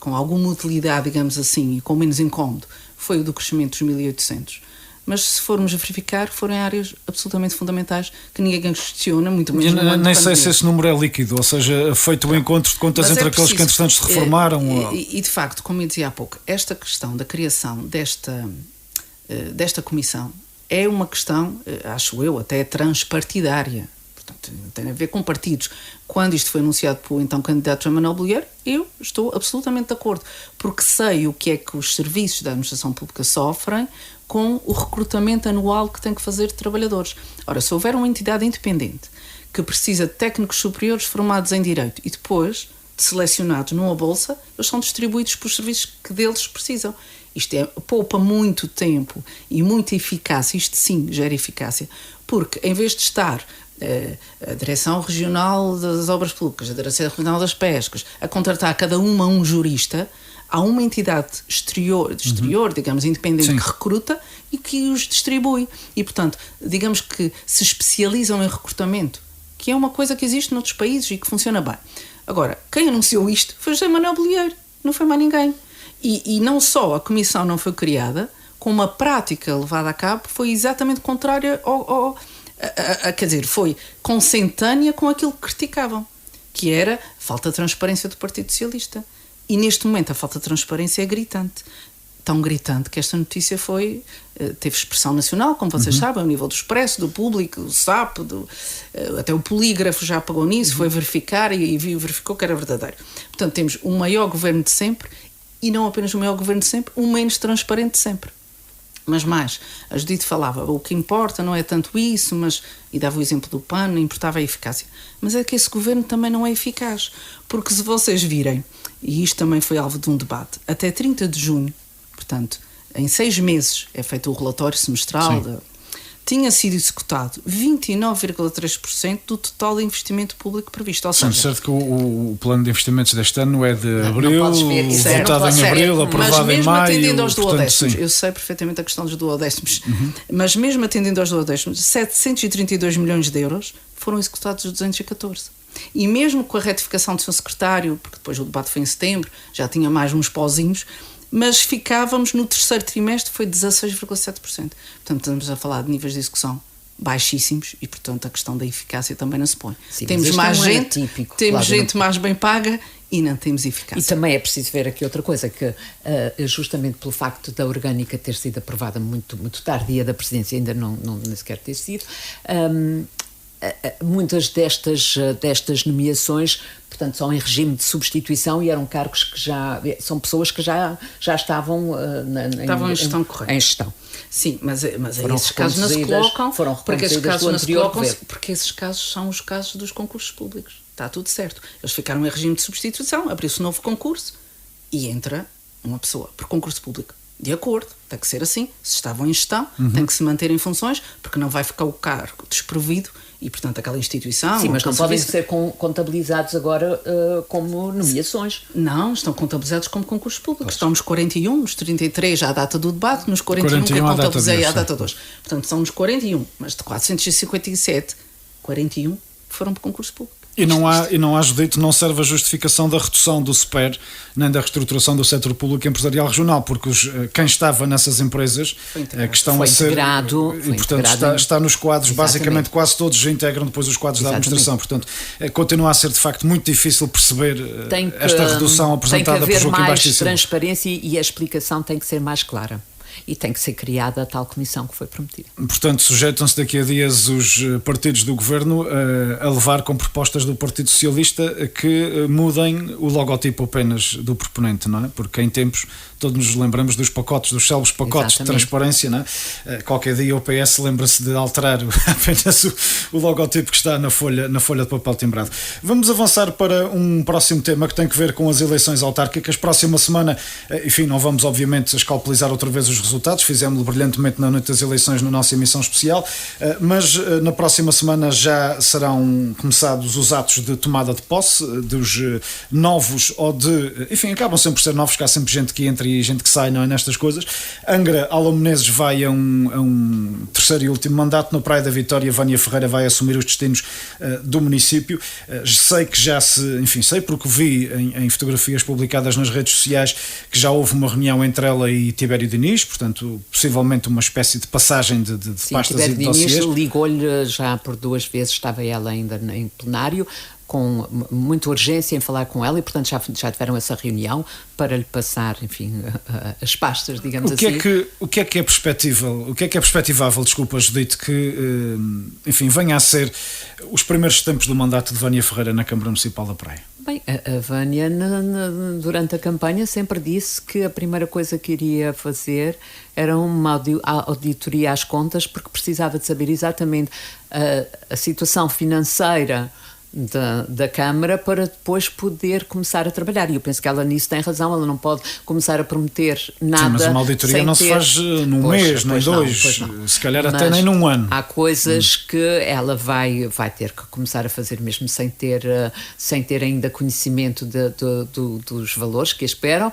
com alguma utilidade, digamos assim, e com menos incómodo, foi o do crescimento dos 1.800. Mas, se formos verificar, foram em áreas absolutamente fundamentais que ninguém questiona, muito menos no ano de nem sei pandemia. se esse número é líquido, ou seja, feito o encontro de contas entre aqueles que, entretanto, se reformaram. E, de facto, como eu dizia há pouco, esta questão da criação desta comissão é uma questão, acho eu, até transpartidária. Portanto, tem a ver com partidos. Quando isto foi anunciado pelo então candidato João Manuel Bolheiro, eu estou absolutamente de acordo, porque sei o que é que os serviços da administração pública sofrem com o recrutamento anual que tem que fazer de trabalhadores. Ora, se houver uma entidade independente que precisa de técnicos superiores formados em Direito e depois de selecionados numa bolsa, eles são distribuídos para os serviços que deles precisam. Isto poupa muito tempo e muita eficácia, isto sim gera eficácia, porque em vez de estar a Direção Regional das Obras Públicas, a Direção Regional das Pescas, a contratar cada uma um jurista, há uma entidade exterior, digamos, independente, sim, que recruta e que os distribui. E, portanto, digamos que se especializam em recrutamento, que é uma coisa que existe noutros países e que funciona bem. Agora, quem anunciou isto foi José Manuel Bolheiro, não foi mais ninguém. E não só a comissão não foi criada, como a prática levada a cabo foi exatamente contrária quer dizer, foi consentânea com aquilo que criticavam, que era a falta de transparência do Partido Socialista. E neste momento a falta de transparência é gritante. Tão gritante que esta notícia teve expressão nacional, como vocês sabem, ao nível do Expresso, do Público, do SAP, até o Polígrafo já pegou nisso, foi verificar e verificou que era verdadeiro. Portanto, temos o maior governo de sempre e não apenas o maior governo de sempre, o menos transparente de sempre. Mas mais, a Judite falava, o que importa não é tanto isso, e dava o exemplo do PAN, não importava a eficácia. Mas é que esse governo também não é eficaz, porque se vocês virem, e isto também foi alvo de um debate, até 30 de junho, portanto, em 6 meses é feito o relatório semestral, tinha sido executado 29,3% do total de investimento público previsto. Ou seja, certo que o plano de investimentos deste ano é de abril, ver, votado em abril, aprovado em maio. Mas mesmo atendendo aos duodécimos, sim, eu sei perfeitamente a questão dos duodécimos, mas mesmo atendendo aos duodécimos, 732 milhões de euros foram executados os 214. E mesmo com a retificação do seu secretário, porque depois o debate foi em setembro, já tinha mais uns pozinhos, mas ficávamos no terceiro trimestre, foi 16,7%. Portanto, estamos a falar de níveis de execução baixíssimos e, portanto, a questão da eficácia também não se põe. Sim, temos mais gente, atípico, temos gente mais bem paga e não temos eficácia. E também é preciso ver aqui outra coisa, que justamente pelo facto da orgânica ter sido aprovada muito, muito tardia da presidência, ainda não nem sequer ter sido, muitas destas nomeações, portanto, são em regime de substituição e eram cargos que são pessoas que já estavam em gestão correta. Em gestão. Sim, mas esses casos não se colocam, porque esses casos não se colocam, porque esses casos são os casos dos concursos públicos. Está tudo certo. Eles ficaram em regime de substituição, abriu-se um novo concurso e entra uma pessoa por concurso público. De acordo, tem que ser assim. Se estavam em gestão, tem que se manter em funções, porque não vai ficar o cargo desprovido e, portanto, aquela instituição... Sim, mas não podem ser contabilizados agora como nomeações. Não, estão contabilizados como concursos públicos. Estão nos 41, nos 33 à data do debate, nos 41 que eu contabilizei à data de hoje. Portanto, são nos 41, mas de 457, 41 foram para concurso público. E não há Judite, não serve a justificação da redução do SPER nem da reestruturação do setor público empresarial regional, porque quem estava nessas empresas que estão a ser e portanto está nos quadros, basicamente quase todos já integram depois os quadros da administração, portanto continua a ser de facto muito difícil perceber esta redução apresentada por Joaquim Baixo de Cima. Tem que haver mais transparência e a explicação tem que ser mais clara. e tem que ser criada a tal comissão que foi prometida. Portanto, sujeitam-se daqui a dias os partidos do governo a levar com propostas do Partido Socialista que mudem o logotipo apenas do proponente, não é? Porque em tempos todos nos lembramos dos pacotes, dos célebres pacotes de transparência, não é? Qualquer dia o PS lembra-se de alterar apenas o logotipo que está na folha de papel timbrado. Vamos avançar para um próximo tema que tem que ver com as eleições autárquicas. Próxima semana, enfim, não vamos obviamente escalpelizar outra vez os resultados, fizemos-lo brilhantemente na noite das eleições na nossa emissão especial, mas na próxima semana já serão começados os atos de tomada de posse dos novos enfim, acabam sempre por ser novos, que há sempre gente que entra e gente que sai, não é, nestas coisas. Angra Alom Menezes vai a um terceiro e último mandato. No Praia da Vitória, Vânia Ferreira vai assumir os destinos do município. Sei que sei porque vi em fotografias publicadas nas redes sociais que já houve uma reunião entre ela e Tibério Diniz, portanto, possivelmente uma espécie de passagem de pastas Tibério e de dossiês. Diniz ligou-lhe já por 2 vezes, estava ela ainda em plenário, com muita urgência em falar com ela, e portanto já tiveram essa reunião para lhe passar, enfim, as pastas, digamos assim. O que é perspectivável, desculpa, Judite, que, enfim, venha a ser os primeiros tempos do mandato de Vânia Ferreira na Câmara Municipal da Praia? Bem, a Vânia, durante a campanha, sempre disse que a primeira coisa que iria fazer era uma auditoria às contas, porque precisava de saber exatamente a situação financeira da Câmara para depois poder começar a trabalhar. E eu penso que ela nisso tem razão, ela não pode começar a prometer nada. Sim, mas uma auditoria não se faz num mês, nem dois, se calhar até nem num ano. Há coisas que ela vai ter que começar a fazer mesmo sem ter ainda conhecimento dos valores que esperam,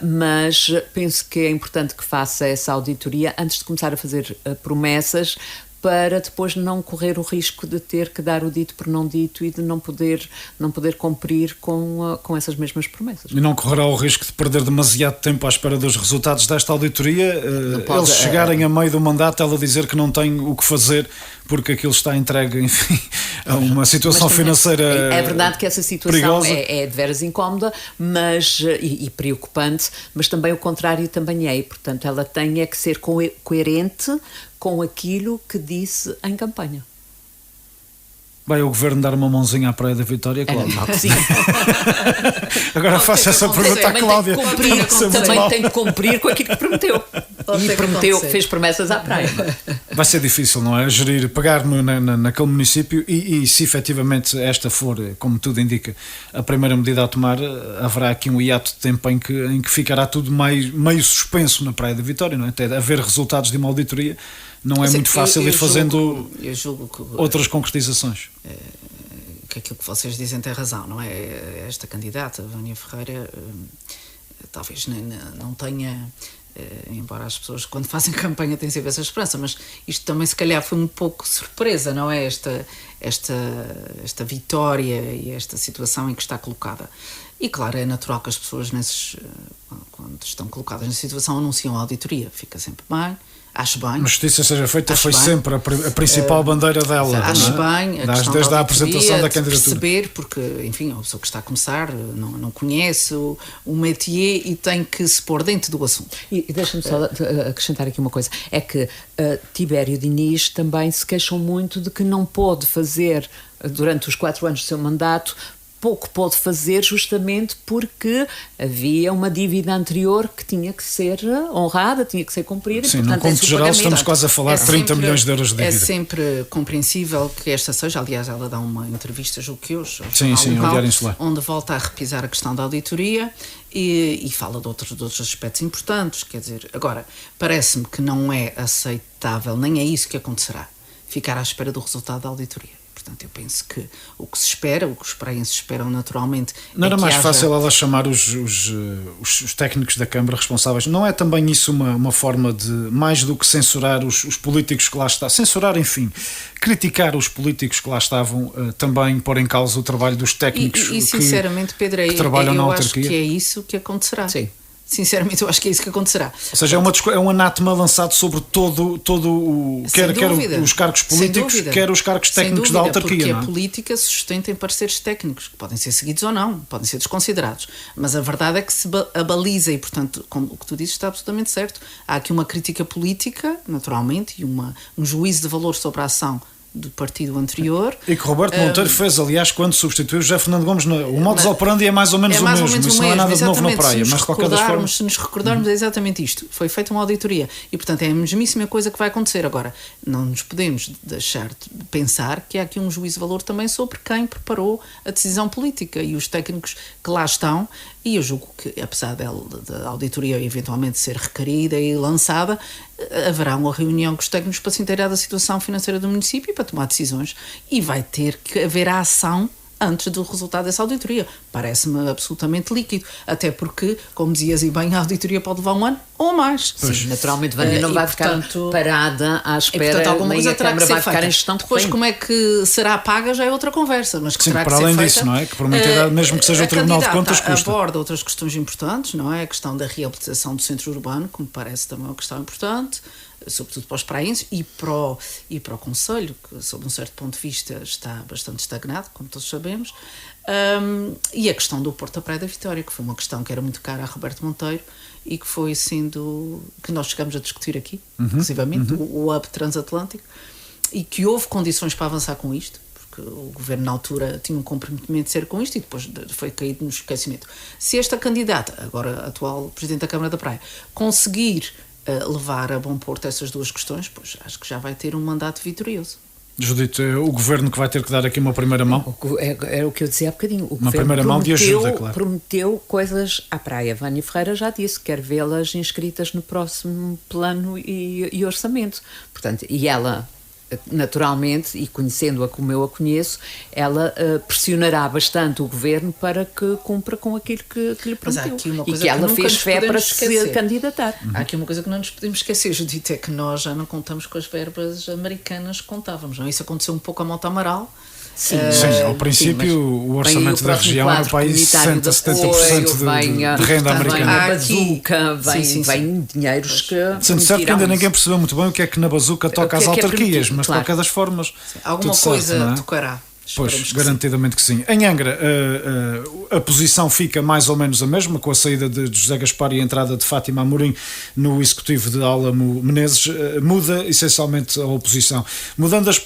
mas penso que é importante que faça essa auditoria antes de começar a fazer promessas, para depois não correr o risco de ter que dar o dito por não dito e de não poder cumprir com essas mesmas promessas. E não correrá o risco de perder demasiado tempo à espera dos resultados desta auditoria, eles chegarem a meio do mandato, ela dizer que não tem o que fazer porque aquilo está entregue, enfim, a uma situação financeira é verdade que essa situação perigosa. É de veras incómoda, mas, e preocupante, mas também o contrário também é, e portanto ela tem que ser coerente com aquilo que disse em campanha. Vai o Governo dar uma mãozinha à Praia da Vitória, Cláudia? É normal que sim. Agora faço essa pergunta à Cláudia. Também tem que cumprir com aquilo que prometeu. Fez promessas à praia. Vai ser difícil, não é? Gerir, pegar naquele município e se efetivamente esta for, como tudo indica, a primeira medida a tomar, haverá aqui um hiato de tempo em que ficará tudo meio suspenso na Praia da Vitória, não é? Até haver resultados de uma auditoria, não é muito fácil ir fazendo outras concretizações. Que aquilo que vocês dizem tem razão, não é? Esta candidata, Vânia Ferreira, talvez não tenha, embora as pessoas quando fazem campanha têm sempre essa esperança, mas isto também se calhar foi um pouco surpresa, não é? Esta vitória e esta situação em que está colocada. E claro, é natural que as pessoas quando estão colocadas nessa situação anunciam a auditoria, fica sempre bem. Acho bem. A justiça seja feita foi sempre a principal bandeira dela. Acho bem. Desde a apresentação da candidatura. Perceber, porque, enfim, é uma pessoa que está a começar, não conhece o métier e tem que se pôr dentro do assunto. E deixa-me só acrescentar aqui uma coisa. É que Tibério Diniz também se queixou muito de que não pôde fazer, durante os 4 anos do seu mandato, pouco pôde fazer justamente porque havia uma dívida anterior que tinha que ser honrada, tinha que ser cumprida. Sim, no conto geral estamos quase a falar de 30 milhões de euros de dívida. É sempre compreensível que esta seja, aliás ela dá uma entrevista, julgo que hoje, sim, o Diário Insular, onde volta a repisar a questão da auditoria e fala de outros aspectos importantes, quer dizer, agora, parece-me que não é aceitável, nem é isso que acontecerá, ficar à espera do resultado da auditoria. Portanto, eu penso que o que se espera, o que os praenses esperam naturalmente... Não era mais fácil ela chamar os técnicos da Câmara responsáveis? Não é também isso uma forma de, mais do que censurar os políticos que lá estão, censurar, enfim, criticar os políticos que lá estavam, também pôr em causa o trabalho dos técnicos sinceramente, Pedro, que trabalham na autarquia? Eu acho que é isso que acontecerá. Sim. Sinceramente, eu acho que é isso que acontecerá. Ou seja, é um anátema lançado sobre todo o quer os cargos políticos, quer os cargos técnicos da autarquia. Porque não é? a política se sustenta em pareceres técnicos, que podem ser seguidos ou não, podem ser desconsiderados. Mas a verdade é que se abaliza e, portanto, como o que tu dizes está absolutamente certo. Há aqui uma crítica política, naturalmente, e um juízo de valor sobre a ação do partido anterior. E que Roberto Monteiro fez, aliás, quando substituiu José Fernando Gomes. O modus operandi é mais ou menos o mesmo. Isso não é nada de novo na praia, mas de qualquer das formas. Se nos recordarmos, é exatamente isto. Foi feita uma auditoria e, portanto, é a mesmíssima coisa que vai acontecer. Agora, não nos podemos deixar de pensar que há aqui um juízo de valor também sobre quem preparou a decisão política e os técnicos que lá estão. E eu julgo que, apesar da auditoria eventualmente ser requerida e lançada, haverá uma reunião com os técnicos para se inteirar da situação financeira do município e para tomar decisões. E vai ter que haver a ação antes do resultado dessa auditoria. Parece-me absolutamente líquido. Até porque, como dizias e bem, a auditoria pode levar um ano ou mais. Sim, naturalmente Vânia não vai ficar parada à espera, alguma coisa nem a Câmara vai ficar feita. em gestão. Depois como é que será paga já é outra conversa, mas que Sim, terá que para ser além feita. disso, não é? Que por uma entidade, mesmo que seja o Tribunal de Contas, custa. Aborda outras questões importantes, não é? A questão da reabilitação do centro urbano, que me parece também uma questão importante, sobretudo para os praenses e para o Conselho, que sob um certo ponto de vista está bastante estagnado, como todos sabemos, e a questão do Porto da Praia da Vitória, que foi uma questão que era muito cara a Roberto Monteiro e que foi sendo, que nós chegamos a discutir aqui, inclusivamente, o hub transatlântico, e que houve condições para avançar com isto, porque o governo na altura tinha um comprometimento de ser com isto e depois foi caído no esquecimento. Se esta candidata, agora atual Presidente da Câmara da Praia, conseguir levar a bom porto essas duas questões, pois acho que já vai ter um mandato vitorioso. Judite, o governo que vai ter que dar aqui uma primeira mão? É o que eu dizia há bocadinho. Uma primeira mão de ajuda, claro. Prometeu coisas à praia. Vânia Ferreira já disse, quer vê-las inscritas no próximo plano e orçamento. Portanto, e ela, naturalmente, e conhecendo-a como eu a conheço, ela pressionará bastante o governo para que cumpra com aquilo que lhe prometeu. E que ela fez fé para se candidatar. Há aqui uma coisa que não nos podemos esquecer, Judite, é que nós já não contamos com as verbas americanas que contávamos. Não? Isso aconteceu um pouco a Mota Amaral. Sim, ao princípio o orçamento da região era para aí 60, 70% de renda americana. Vem dinheiros que. Sendo certo que ainda ninguém percebeu muito bem o que é que na bazuca toca às autarquias, mas de qualquer das formas. Alguma coisa tocará. Pois, garantidamente que sim. Em Angra, a posição fica mais ou menos a mesma, com a saída de José Gaspar e a entrada de Fátima Amorim no executivo de Álamo Menezes. Muda essencialmente a oposição. Mudando as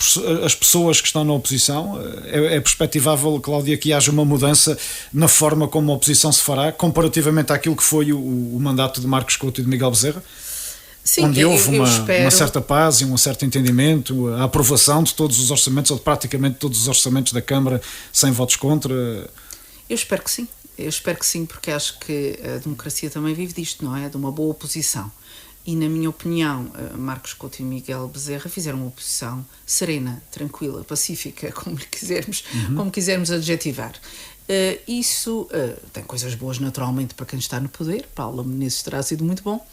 pessoas que estão na oposição, é perspectivável, Cláudia, que haja uma mudança na forma como a oposição se fará, comparativamente àquilo que foi o mandato de Marcos Couto e de Miguel Bezerra? Sim, onde houve uma certa paz e um certo entendimento, a aprovação de todos os orçamentos, ou de praticamente todos os orçamentos da Câmara, sem votos contra? Eu espero que sim. Eu espero que sim, porque acho que a democracia também vive disto, não é? De uma boa oposição. E, na minha opinião, Marcos Couto e Miguel Bezerra fizeram uma oposição serena, tranquila, pacífica, como quisermos adjetivar. Isso tem coisas boas naturalmente para quem está no poder. Para Álamo Menezes terá sido muito bom,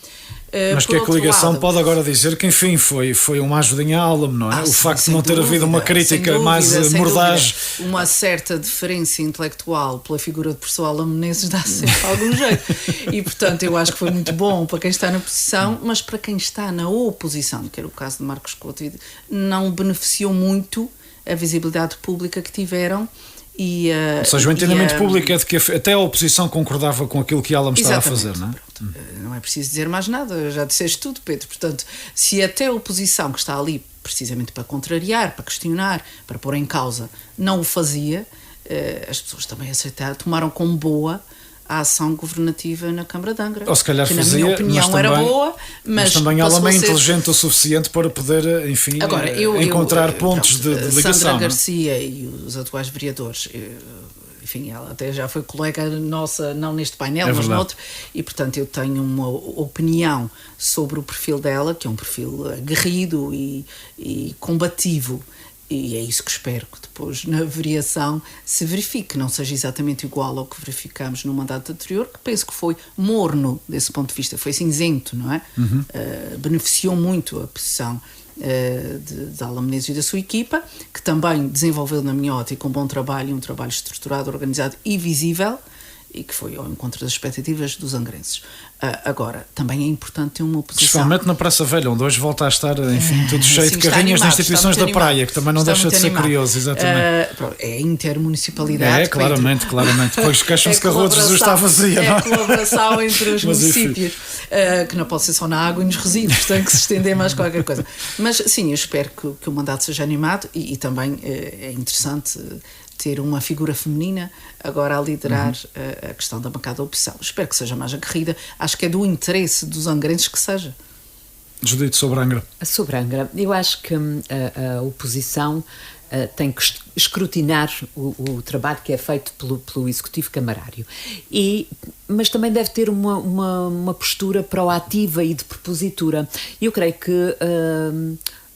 mas que a coligação pode agora dizer que enfim foi uma ajudinha a Álamo, não é? O facto de não ter havido uma crítica mais mordaz, uma certa deferência intelectual pela figura de professor Álamo Menezes dá sempre algum jeito e portanto eu acho que foi muito bom para quem está na posição, mas para quem está na oposição, que era o caso de Marcos Couto, não beneficiou muito a visibilidade pública que tiveram. Ou seja, o entendimento público é de que até a oposição concordava com aquilo que Álamo estava a fazer, não é? Não é preciso dizer mais nada, já disseste tudo, Pedro. Portanto, se até a oposição que está ali precisamente para contrariar, para questionar, para pôr em causa, não o fazia, as pessoas também aceitaram, tomaram como boa a ação governativa na Câmara de Angra. Ou se calhar que, fazia, na minha opinião, era boa, mas também Álamo é inteligente o suficiente para poder, enfim, encontrar pontos de ligação. Sandra Garcia e os atuais vereadores, enfim, ela até já foi colega nossa, não neste painel, mas noutro, e portanto eu tenho uma opinião sobre o perfil dela, que é um perfil aguerrido e combativo. E é isso que espero que depois na variação se verifique, não seja exatamente igual ao que verificámos no mandato anterior, que penso que foi morno desse ponto de vista, foi cinzento, não é? Beneficiou muito a posição de Álamo Menezes e da sua equipa, que também desenvolveu na minha ótica um bom trabalho, um trabalho estruturado, organizado e visível, e que foi ao encontro das expectativas dos angrenses. Agora, também é importante ter uma oposição. Principalmente na Praça Velha, onde hoje volta a estar, enfim, tudo cheio de carrinhas de instituições da praia, que também não deixa de ser curioso, exatamente. É a intermunicipalidade. É, claramente. Pois queixam-se que a Rua de Jesus está vazia, não é? É a colaboração entre os municípios, que não pode ser só na água e nos resíduos, tem que se estender mais qualquer coisa. Mas sim, eu espero que o mandato seja animado e também é interessante ter uma figura feminina agora a liderar a questão da bancada da oposição. Espero que seja mais aguerrida. Acho que é do interesse dos angrenses que seja. Judite, sobre Angra. Sobre Angra, eu acho que a oposição tem que escrutinar o trabalho que é feito pelo Executivo Camarário. Mas também deve ter uma postura proativa e de propositura. Eu creio que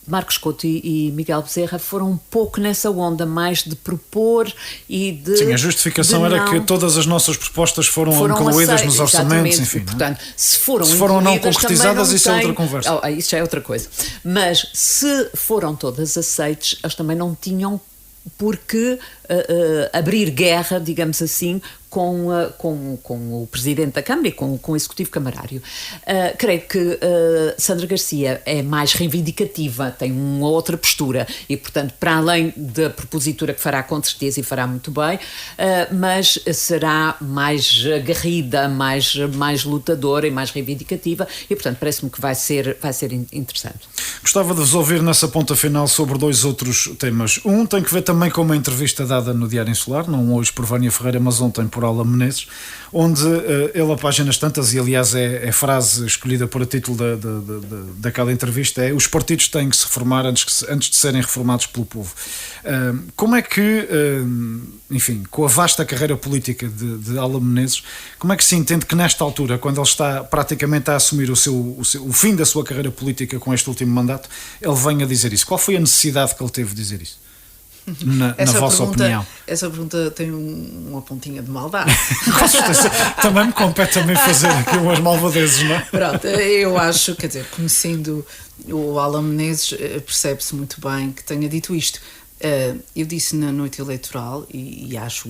Marcos Couto e Miguel Bezerra foram um pouco nessa onda, mais de propor e de... Sim, a justificação era que todas as nossas propostas foram incluídas nos orçamentos, enfim. Portanto, se foram não concretizadas, isso é outra conversa. Isso já é outra coisa. Mas se foram todas aceites, elas também não tinham por que abrir guerra, digamos assim, com o Presidente da Câmara e com o Executivo Camarário. Creio que Sandra Garcia é mais reivindicativa, tem uma outra postura e, portanto, para além da propositura que fará com certeza e fará muito bem, mas será mais aguerrida, mais lutadora e mais reivindicativa e, portanto, parece-me que vai ser interessante. Gostava de vos ouvir nessa ponta final sobre dois outros temas. Um tem que ver também com uma entrevista dada no Diário Insular, não hoje por Vânia Ferreira, mas ontem por Aula Menezes, onde ele, a páginas tantas, e aliás é frase escolhida para o título daquela entrevista, é: os partidos têm que se reformar antes de serem reformados pelo povo. Como é que, enfim, com a vasta carreira política de Aula Menezes, como é que se entende que nesta altura, quando ele está praticamente a assumir o fim da sua carreira política com este último mandato, ele venha dizer isso? Qual foi a necessidade que ele teve de dizer isso? Na vossa opinião? Essa pergunta tem uma pontinha de maldade. Com certeza. Também me compete também fazer aqui umas malvadezes, não é? Pronto, eu acho, quer dizer, conhecendo o Alan Menezes, percebe-se muito bem que tenha dito isto. Eu disse na noite eleitoral, e acho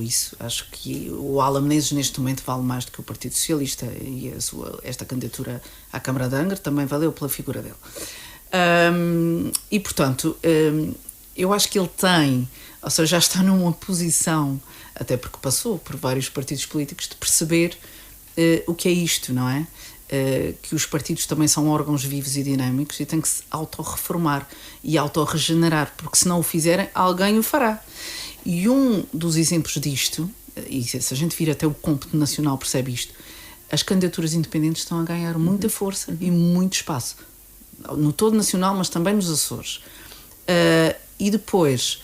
que o Alan Menezes neste momento vale mais do que o Partido Socialista, e esta candidatura à Câmara de Angra também valeu pela figura dele. E portanto, eu acho que ele tem, ou seja, já está numa posição, até porque passou por vários partidos políticos, de perceber o que é isto, não é? Que os partidos também são órgãos vivos e dinâmicos e têm que se autorreformar e autorregenerar, porque se não o fizerem, alguém o fará. E um dos exemplos disto, e se a gente vir até o cômputo nacional percebe isto, as candidaturas independentes estão a ganhar muita força e muito espaço, no todo nacional, mas também nos Açores. E depois,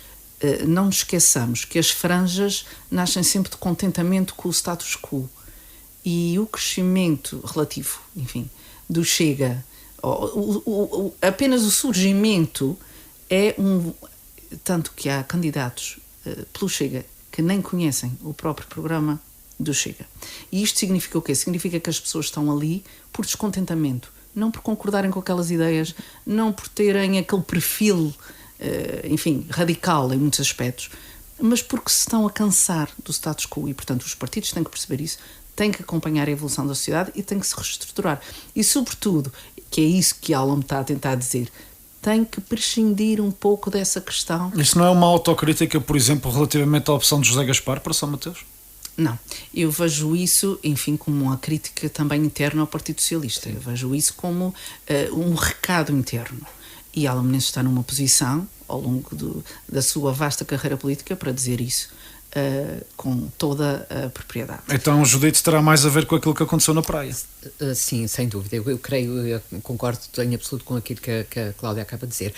não nos esqueçamos que as franjas nascem sempre de contentamento com o status quo. E o crescimento relativo, enfim, do Chega, apenas o surgimento é tanto que há candidatos pelo Chega que nem conhecem o próprio programa do Chega. E isto significa o quê? Significa que as pessoas estão ali por descontentamento, não por concordarem com aquelas ideias, não por terem aquele perfil, enfim, radical em muitos aspectos, mas porque se estão a cansar do status quo e, portanto, os partidos têm que perceber isso, têm que acompanhar a evolução da sociedade e têm que se reestruturar. E, sobretudo, que é isso que a Aula me está a tentar dizer, tem que prescindir um pouco dessa questão. Isso não é uma autocrítica, por exemplo, relativamente à opção de José Gaspar para São Mateus? Não, eu vejo isso, enfim, como uma crítica também interna ao Partido Socialista. Eu vejo isso como um recado interno. E Alan Menezes está numa posição, ao longo da sua vasta carreira política, para dizer isso com toda a propriedade. Então, Judite, terá mais a ver com aquilo que aconteceu na praia? Sim, sem dúvida. Eu concordo em absoluto com aquilo que a Cláudia acaba de dizer.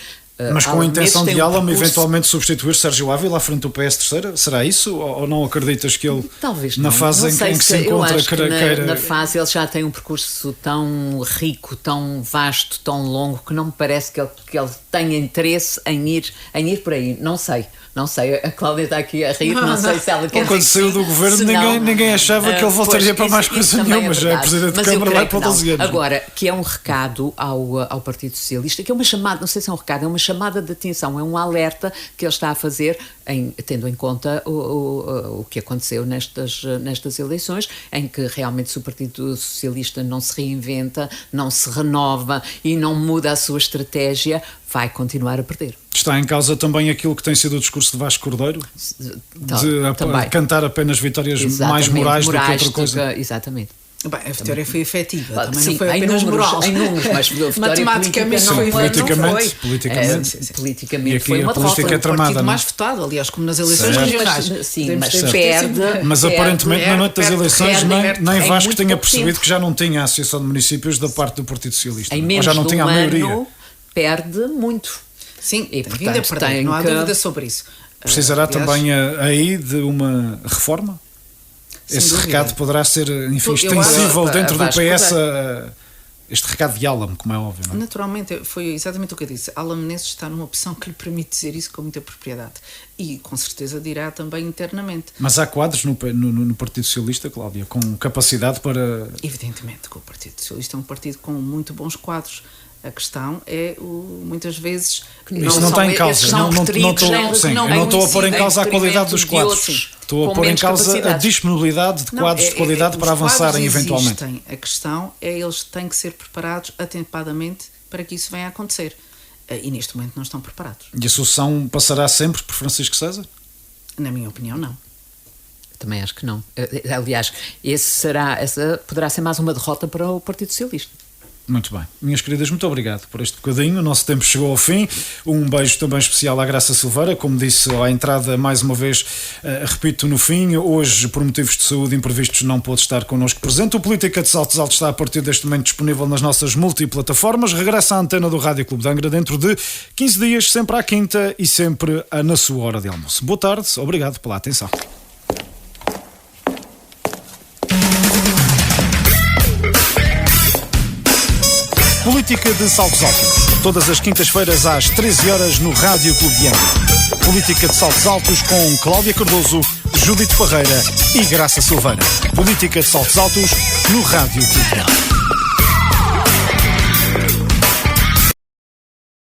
Mas com a intenção de Alan eventualmente substituir Sérgio Ávila à frente do PS terceira? Será isso? Ou não acreditas que ele, talvez na fase em que se encontra, queira... Na fase ele já tem um percurso tão rico, tão vasto, tão longo, que não me parece que ele tenha interesse em ir por aí. Não sei. A Cláudia está aqui a rir, não sei se ela quer dizer. Quando saiu do governo, ninguém achava que ele voltaria para mais coisa nenhuma, já é Presidente de Câmara lá para 12 anos. Agora, que é um recado ao Partido Socialista, que é uma chamada, não sei se é um recado, é uma chamada chamada de atenção, é um alerta que ele está a fazer, tendo em conta o que aconteceu nestas eleições, em que realmente, se o Partido Socialista não se reinventa, não se renova e não muda a sua estratégia, vai continuar a perder. Está em causa também aquilo que tem sido o discurso de Vasco Cordeiro? Também. Cantar apenas vitórias mais morais do que outra coisa? Exatamente. Bem, a vitória foi efetiva, também sim, não foi apenas moral. Em números, mas matematicamente foi politicamente. Politicamente E foi uma a política Foi é o tramada, partido não é? mais votado, aliás, como nas eleições Certo. regionais. Sim, mas perde. Mas aparentemente na noite das eleições nem Vasco muito tenha pouco percebido tempo. que já não tinha a Associação de Municípios da parte do Partido Socialista. Em Ou menos já não de tinha um a maioria. ano, perde muito. Sim, E, tem vindo a portanto, perder, não há dúvida sobre isso. Precisará Aliás, também aí de uma reforma? Sem Esse dúvida. recado poderá ser, enfim, Eu extensível acho- dentro do Vasco PS, este recado de Álamo, como é óbvio, não é? Naturalmente, foi exatamente o que eu disse. Alan Menezes está numa opção que lhe permite dizer isso com muita propriedade. E, com certeza, dirá também internamente. Mas há quadros no Partido Socialista, Cláudia, com capacidade para... Evidentemente que o Partido Socialista é um partido com muito bons quadros. A questão é, muitas vezes... Isso não está em causa. Eu não estou a pôr em causa a qualidade dos quadros. Estou a pôr em causa a disponibilidade de quadros de qualidade para avançarem eventualmente. A questão é eles têm que ser preparados atempadamente para que isso venha a acontecer. E neste momento não estão preparados. E a sucessão passará sempre por Francisco César? Na minha opinião, não. Também acho que não. Aliás, essa poderá ser mais uma derrota para o Partido Socialista. Muito bem. Minhas queridas, muito obrigado por este bocadinho. O nosso tempo chegou ao fim. Um beijo também especial à Graça Silveira. Como disse à entrada, mais uma vez, repito no fim, hoje, por motivos de saúde imprevistos, não pôde estar connosco presente. O Política de Saltos Altos está a partir deste momento disponível nas nossas multiplataformas. Regressa à antena do Rádio Clube de Angra dentro de 15 dias, sempre à quinta e sempre na sua hora de almoço. Boa tarde, obrigado pela atenção. Política de Saltos Altos. Todas as quintas-feiras às 13 horas no Rádio Clube de Angra. Política de Saltos Altos com Cláudia Cardoso, Judite Parreira e Graça Silveira. Política de Saltos Altos no Rádio Clube de Angra.